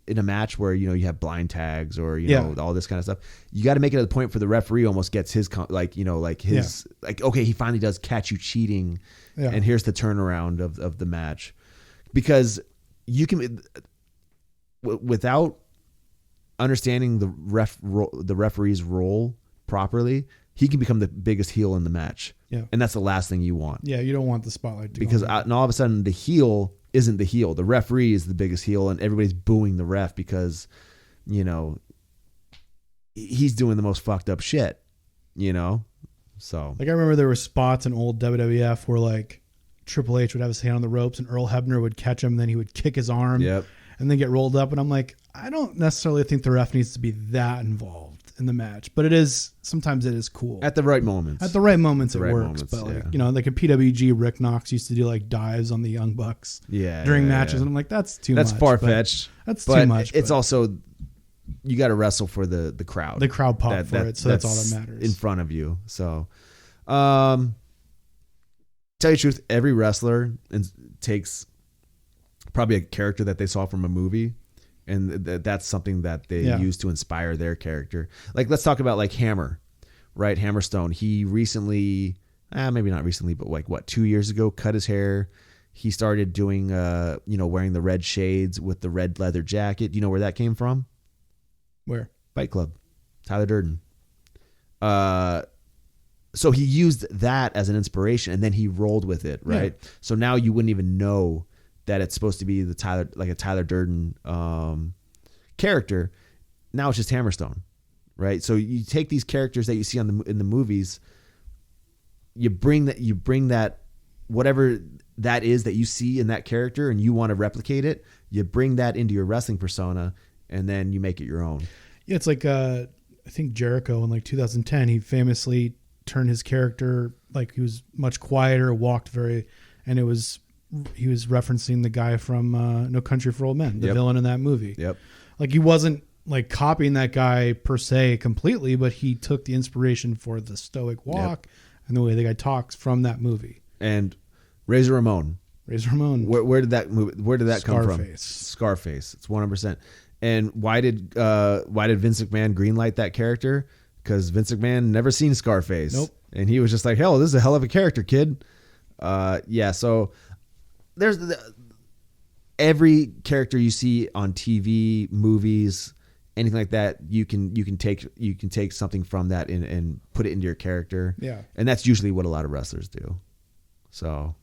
in a match where you have blind tags or know all this kind of stuff. You got to make it to the point where the referee almost gets his like okay, he finally does catch you cheating, and here's the turnaround of the match, because you can without understanding the referee's role properly, he can become the biggest heel in the match. Yeah. And that's the last thing you want. Yeah, you don't want the spotlight to because go on. and all of a sudden the heel isn't the heel. The referee is the biggest heel, and everybody's booing the ref because, he's doing the most fucked up shit, So Like I remember there were spots in old WWF where like Triple H would have his hand on the ropes and Earl Hebner would catch him and then he would kick his arm and then get rolled up. And I'm like, I don't necessarily think the ref needs to be that involved in the match, but sometimes it is cool. At the right moments. At the right moments it right works. moments, But like a PWG, Rick Knox used to do like dives on the Young Bucks during matches. And I'm like, that's too much. That's far-fetched. That's too much. It's also, you got to wrestle for the crowd. The crowd pop for it. So that's all that matters. In front of you. So, tell you the truth, every wrestler takes probably a character that they saw from a movie, and that's something that they use to inspire their character. Like, let's talk about like Hammer, right? Hammerstone. He recently, maybe not recently, but like 2 years ago, cut his hair. He started doing, wearing the red shades with the red leather jacket. Do you know where that came from? Where? Fight Club. Tyler Durden. So he used that as an inspiration, and then he rolled with it, right? Yeah. So now you wouldn't even know that it's supposed to be a Tyler Durden character. Now it's just Hammerstone, right? So you take these characters that you see in the movies, you bring that whatever that is that you see in that character, and you want to replicate it. You bring that into your wrestling persona, and then you make it your own. Yeah, it's like I think Jericho in like 2010, he famously turned his character, like he was much quieter, and he was referencing the guy from No Country for Old Men, the villain in that movie. Yep. Like he wasn't like copying that guy per se completely, but he took the inspiration for the stoic walk and the way the guy talks from that movie. And Razor Ramon. Where did that come from? Scarface. It's 100%. And why did Vince McMahon greenlight that character? Because Vince McMahon never seen Scarface. Nope. And he was just like, hell, this is a hell of a character, kid. So there's every character you see on TV, movies, anything like that, you can take something from that and put it into your character. Yeah. And that's usually what a lot of wrestlers do. So,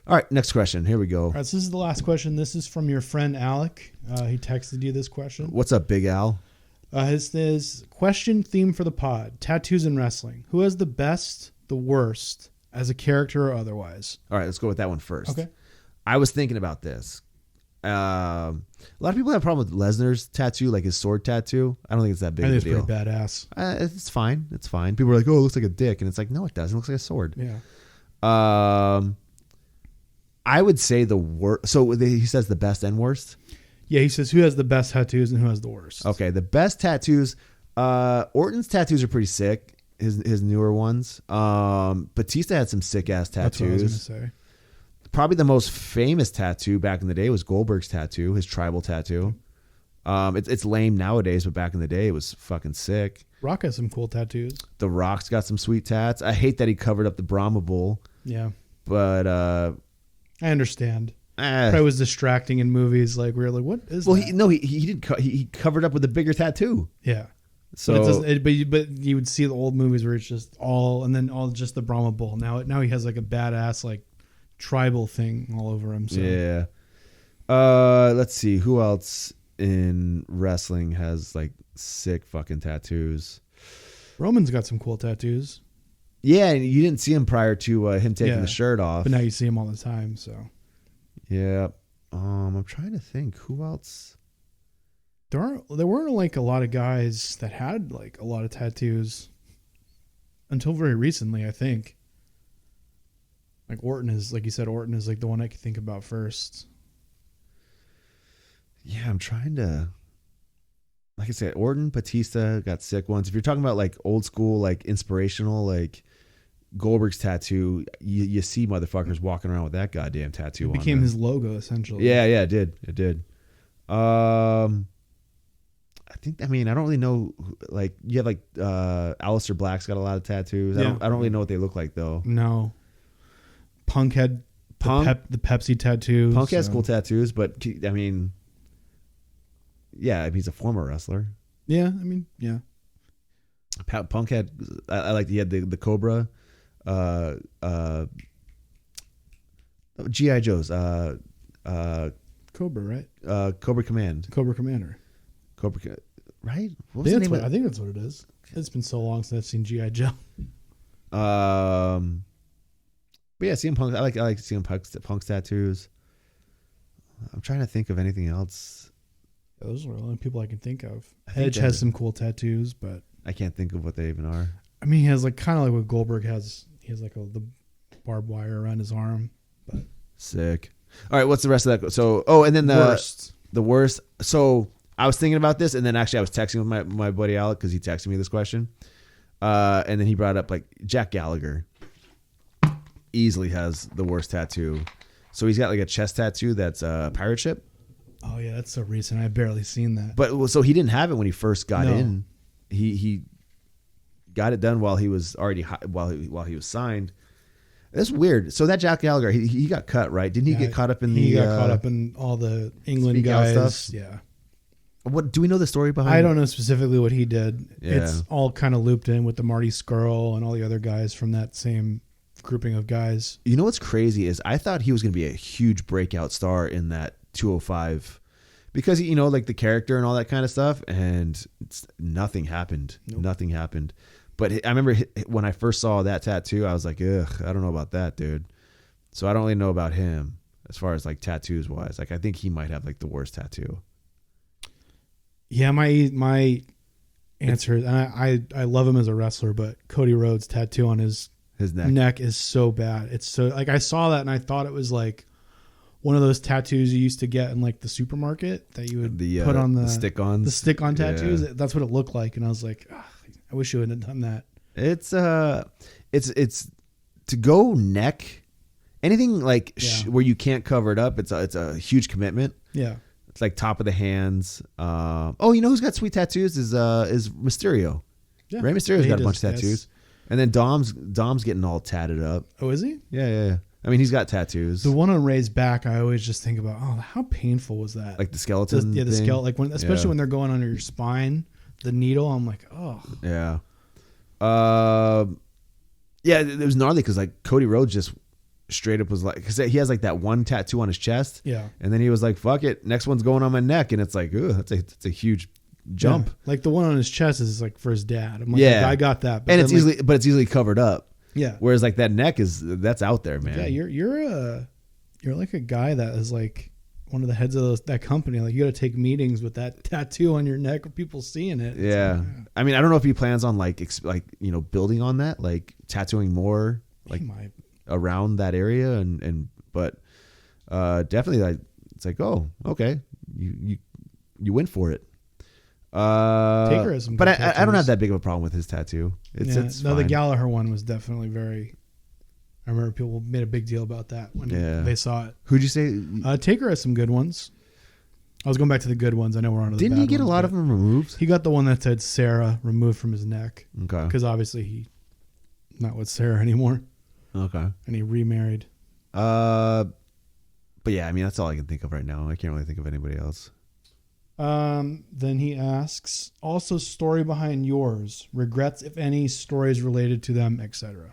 all right, next question. Here we go. All right, so this is the last question. This is from your friend Alec. He texted you this question. What's up, Big Al? His question theme for the pod: tattoos in wrestling. Who has the best, the worst, as a character or otherwise? All right, let's go with that one first. Okay. I was thinking about this. A lot of people have a problem with Lesnar's tattoo, like his sword tattoo. I don't think it's that big of a deal. It's pretty badass. It's fine. It's fine. People are like, oh, it looks like a dick. And it's like, no, it doesn't. It looks like a sword. Yeah. I would say the worst. So he says the best and worst? Yeah, he says who has the best tattoos and who has the worst. Okay, the best tattoos. Orton's tattoos are pretty sick. His newer ones. Batista had some sick ass tattoos. That's what I was gonna say. Probably the most famous tattoo back in the day was Goldberg's tattoo, his tribal tattoo. It's lame nowadays, but back in the day it was fucking sick. Rock has some cool tattoos. The Rock's got some sweet tats. I hate that he covered up the Brahma Bull. Yeah, but I understand. Probably was distracting in movies. Like we were like, what is? Well, that? He did. He covered up with a bigger tattoo. Yeah. So, but you would see the old movies where it's just all just the Brahma Bull. Now he has like a badass like tribal thing all over him. So. Yeah. Let's see who else in wrestling has like sick fucking tattoos. Roman's got some cool tattoos. Yeah, and you didn't see him prior to him taking the shirt off. But now you see him all the time. So. Yeah. I'm trying to think who else. There weren't like a lot of guys that had like a lot of tattoos until very recently, I think. Like Orton is, like you said, Orton is like the one I could think about first. Yeah, I'm trying to. Like I said, Orton, Batista got sick ones. If you're talking about like old school, like inspirational, like Goldberg's tattoo, you see motherfuckers walking around with that goddamn tattoo. It became his logo essentially. Yeah, it did. I think. I mean, I don't really know. Like, you have like Aleister Black's got a lot of tattoos. Yeah. I don't really know what they look like though. No. Punk had the Pepsi tattoos. Punk has cool tattoos, but I mean, yeah, he's a former wrestler. Yeah, I mean, yeah. Punk had. I like he had the Cobra. GI Joes. Cobra, right? Cobra Command. Cobra Commander. Right? What I was the think, name I think that's what it is. It's been so long since I've seen G.I. Joe. But yeah, CM Punk. I like CM Punk's tattoos. I'm trying to think of anything else. Those are the only people I can think of. I think Edge that- has some cool tattoos, but I can't think of what they even are. I mean, he has like kind of like what Goldberg has. He has like the barbed wire around his arm. But Sick. All right, what's the rest of that? So, and then the worst. So I was thinking about this, and then actually I was texting with my buddy Alec because he texted me this question, and then he brought up like Jack Gallagher. Easily has the worst tattoo. So he's got like a chest tattoo that's a pirate ship. Oh yeah, that's so recent. I've barely seen that. But so he didn't have it when he first got No. in. He got it done while he was already while he was signed. That's weird. So that Jack Gallagher, he got cut, right? Didn't he get caught up in He got caught up in all the England speak out guys. stuff? Yeah. What do we know the story behind? I don't know specifically what he did. Yeah. It's all kind of looped in with the Marty Skrull and all the other guys from that same grouping of guys. You know what's crazy is I thought he was going to be a huge breakout star in that 205 because like the character and all that kind of stuff, and nothing happened. Nope. Nothing happened. But I remember when I first saw that tattoo, I was like, ugh, I don't know about that, dude. So I don't really know about him as far as like tattoos wise. Like I think he might have like the worst tattoo. Yeah, my answer, and I love him as a wrestler, but Cody Rhodes' tattoo on his His neck. neck is so bad. It's so like I saw that and I thought it was like one of those tattoos you used to get in like the supermarket that you would put on the stick-ons. The stick-on tattoos. Yeah. That's what it looked like, and I was like, "Ugh, I wish you wouldn't have done that. It's to go neck, anything like where you can't cover it up. It's a huge commitment. Yeah. It's like top of the hands. Oh, you know who's got sweet tattoos is Mysterio. Yeah. Rey Mysterio's He got a does, bunch of tattoos. yes. And then Dom's getting all tatted up. Oh, is he? Yeah. I mean, he's got tattoos. The one on Ray's back, I always just think about, oh, how painful was that? Like the skeleton. the thing. skeleton, like especially when they're going under your spine, the needle. I'm like, oh, Yeah. Yeah, it was gnarly because like Cody Rhodes just straight up was like, because he has like that one tattoo on his chest. yeah. And then he was like, fuck it. Next one's going on my neck. And it's like, ooh, that's a huge jump. Yeah. Like the one on his chest is like for his dad. I'm like, Yeah. I got that. And then, it's like, easily covered up. yeah. Whereas like that neck that's out there, man. Yeah, you're like a guy that is like one of the heads of that company. Like you got to take meetings with that tattoo on your neck with people seeing it. It's Yeah. like, I mean, I don't know if he plans on like building on that, like tattooing more like he might. around that area but definitely like it's like, oh, okay. You went for it. Taker has some but good I don't tattoos. have that big of a problem with his tattoo. It's The fine. Gallagher one was definitely very. I remember people made a big deal about that when they saw it. Who'd you say? Taker has some good ones. I was going back to the good ones. I know we're on to the Didn't bad he get a ones, lot but of them removed? He got the one that said Sarah removed from his neck Okay. because obviously he not with Sarah anymore, Okay. and he remarried. But yeah, I mean that's all I can think of right now. I can't really think of anybody else. Then he asks, also story behind yours, regrets if any, stories related to them, etc.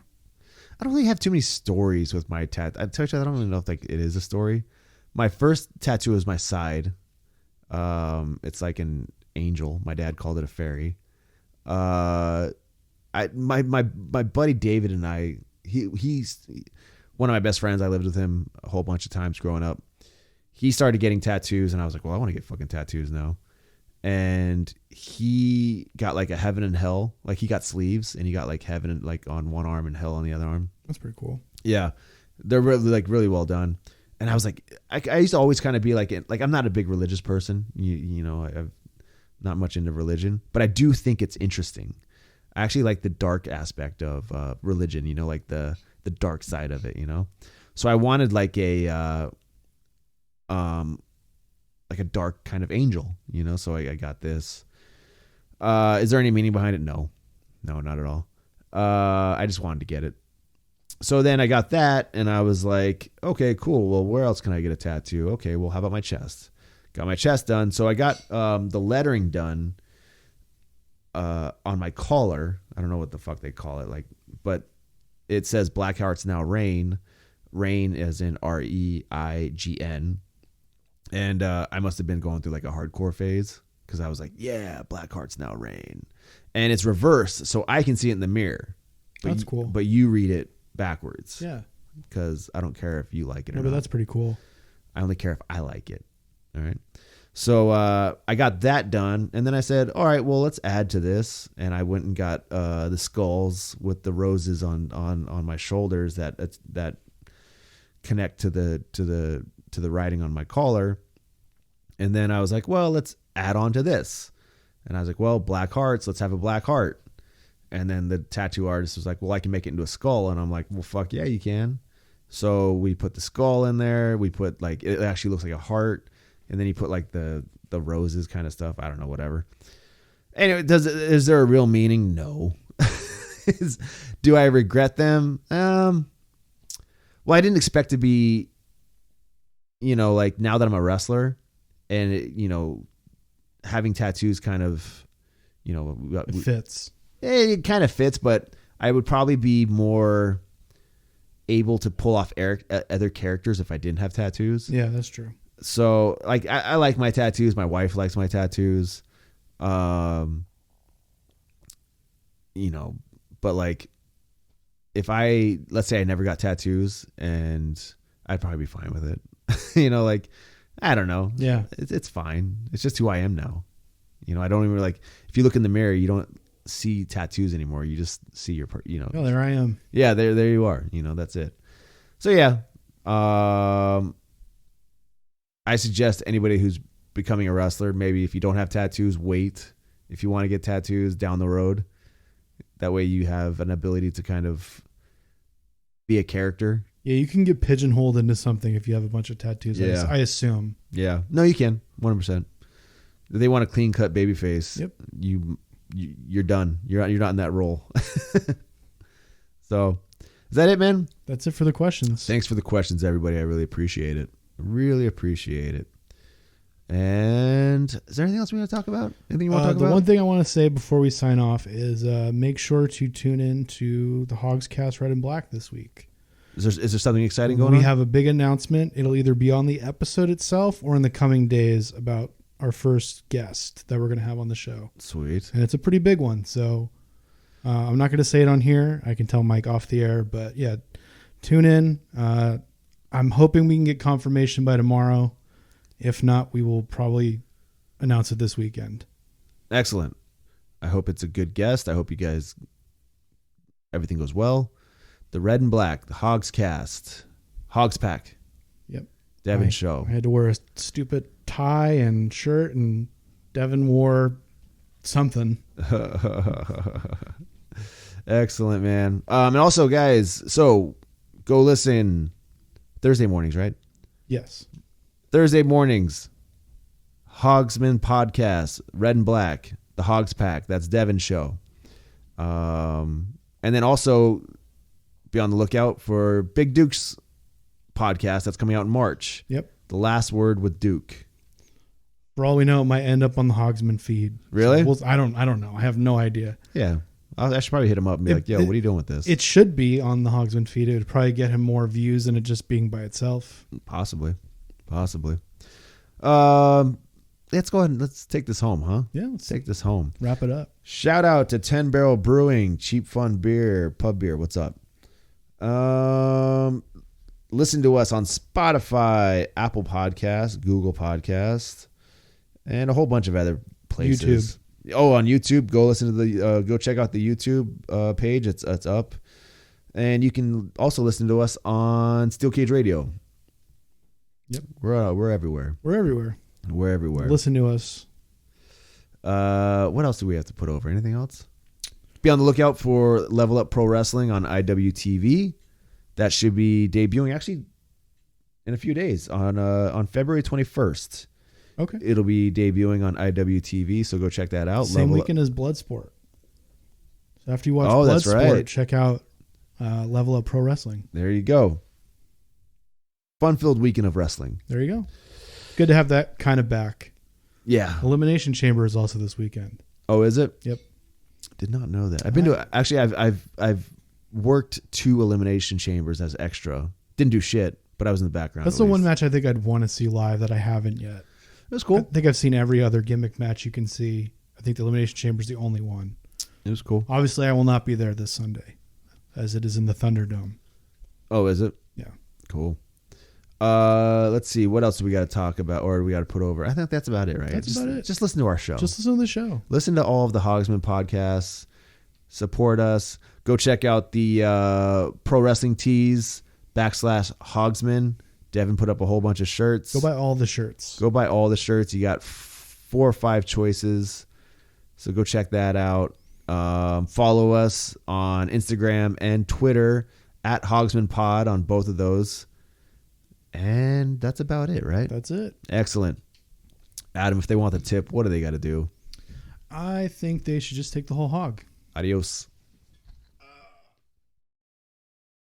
I don't really have too many stories with my tattoo. I tell you, I don't really know if like it is a story. My first tattoo was my side. It's like an angel. My dad called it a fairy. My buddy David and I, he's one of my best friends. I lived with him a whole bunch of times growing up. He started getting tattoos, and I was like, well, I want to get fucking tattoos now. And he got like a heaven and hell. Like he got sleeves, and he got like heaven and like on one arm and hell on the other arm. That's pretty cool. Yeah, they're really well done. And I was like, I used to always kind of be like I'm not a big religious person. You know, I've not much into religion, but I do think it's interesting. I actually like the dark aspect of religion, you know, like the dark side of it, you know. So I wanted like a dark kind of angel, you know. So I got this. Is there any meaning behind it? No, not at all. I just wanted to get it. So then I got that, and I was like, okay, cool. Well, where else can I get a tattoo? Okay, well, how about my chest? Got my chest done. So I got the lettering done on my collar. I don't know what the fuck they call it, but it says Black Hearts Now Reign. Reign as in REIGN. And I must have been going through like a hardcore phase because I was like, yeah, Black Hearts Now Reign. And it's reversed, so I can see it in the mirror. That's cool. But you read it backwards. Yeah. Because I don't care if you like it or No, not. but that's pretty cool. I only care if I like it. All right. So I got that done, and then I said, all right, well, let's add to this. And I went and got the skulls with the roses on my shoulders that connect to the writing on my collar. And then I was like, well, let's add on to this. And I was like, well, black hearts, let's have a black heart. And then the tattoo artist was like, well, I can make it into a skull. And I'm like, well, fuck yeah, you can. So we put the skull in there. We put like, it actually looks like a heart. And then he put like the roses kind of stuff. I don't know, whatever. Anyway, is there a real meaning? No. Do I regret them? Well, I didn't expect to be, like now that I'm a wrestler and, having tattoos kind of, It fits. It kind of fits, but I would probably be more able to pull off other characters if I didn't have tattoos. Yeah, that's true. So like, I like my tattoos. My wife likes my tattoos. But like if let's say I never got tattoos, and I'd probably be fine with it. Like, I don't know. Yeah. It's fine. It's just who I am now. I don't even like, if you look in the mirror, you don't see tattoos anymore. You just see your, Oh, there I am. Yeah, there you are. That's it. So yeah. I suggest anybody who's becoming a wrestler, maybe if you don't have tattoos, wait. If you want to get tattoos down the road, that way you have an ability to kind of be a character. Yeah, you can get pigeonholed into something if you have a bunch of tattoos. Yeah. I assume. Yeah. No, you can. 100%. If they want a clean cut baby face, yep. You're done. You're not in that role. So, is that it, man? That's it for the questions. Thanks for the questions, everybody. I really appreciate it. Really appreciate it. And is there anything else we want to talk about? Anything you want to talk about? The one thing I want to say before we sign off is make sure to tune in to the Hogscast Red and Black this week. Is there something exciting going on? We have a big announcement. It'll either be on the episode itself or in the coming days about our first guest that we're going to have on the show. Sweet. And it's a pretty big one. So I'm not going to say it on here. I can tell Mike off the air. But yeah, tune in. I'm hoping we can get confirmation by tomorrow. If not, we will probably announce it this weekend. Excellent. I hope it's a good guest. I hope you guys, everything goes well. The Red and Black, the Hogscast, Hogspack. Yep. Devin Show. I had to wear a stupid tie and shirt, and Devin wore something. Excellent, man. And also, guys, so go listen Thursday mornings, right? Yes. Thursday mornings, Hogsman Podcast, Red and Black, the Hogs Pack. That's Devin Show. And then also be on the lookout for Big Duke's podcast that's coming out in March. Yep. The Last Word with Duke. For all we know, it might end up on the Hogsman feed. Really? So I don't know. I have no idea. Yeah. I should probably hit him up and be like, yo, what are you doing with this? It should be on the Hogsman feed. It would probably get him more views than it just being by itself. Possibly. Let's go ahead and let's take this home, huh? Yeah. Let's take this home. Wrap it up. Shout out to 10 Barrel Brewing, cheap fun beer, pub beer. What's up? Listen to us on Spotify, Apple Podcasts, Google Podcasts, and a whole bunch of other places. YouTube. Oh, on YouTube, go listen to the go check out the YouTube page. It's up, and you can also listen to us on Steel Cage Radio. Yep, we're everywhere. We're everywhere. We're everywhere. Listen to us. What else do we have to put over? Anything else? Be on the lookout for Level Up Pro Wrestling on IWTV. That should be debuting actually in a few days on February 21st. Okay. It'll be debuting on IWTV, so go check that out. Same Level weekend as Bloodsport. So after you watch that's Bloodsport, right. check out Level Up Pro Wrestling. There you go. Fun-filled weekend of wrestling. There you go. Good to have that kind of back. Yeah. Elimination Chamber is also this weekend. Oh, is it? Yep. Did not know that. I've been to actually. I've worked 2 Elimination Chambers as extra. Didn't do shit, but I was in the background. That's at the one least. match I think I'd want to see live that I haven't yet. It was I cool. think I've seen every other gimmick match you can see. I think the Elimination Chamber is the only one. It was cool. Obviously, I will not be there this Sunday, as it is in the Thunderdome. Oh, is it? Yeah. Cool. Let's see. What else do we got to talk about, or do we got to put over? I think that's about it, right? That's about it. Just listen to our show. Just listen to the show. Listen to all of the Hogsman podcasts. Support us. Go check out the Pro Wrestling Tees /Hogsman. Devin put up a whole bunch of shirts. Go buy all the shirts. Go buy all the shirts. You got 4 or 5 choices. So go check that out. Follow us on Instagram and Twitter at Hogsman Pod on both of those. And that's about it, right? That's it. Excellent. Adam, if they want the tip, what do they got to do? I think they should just take the whole hog. Adios.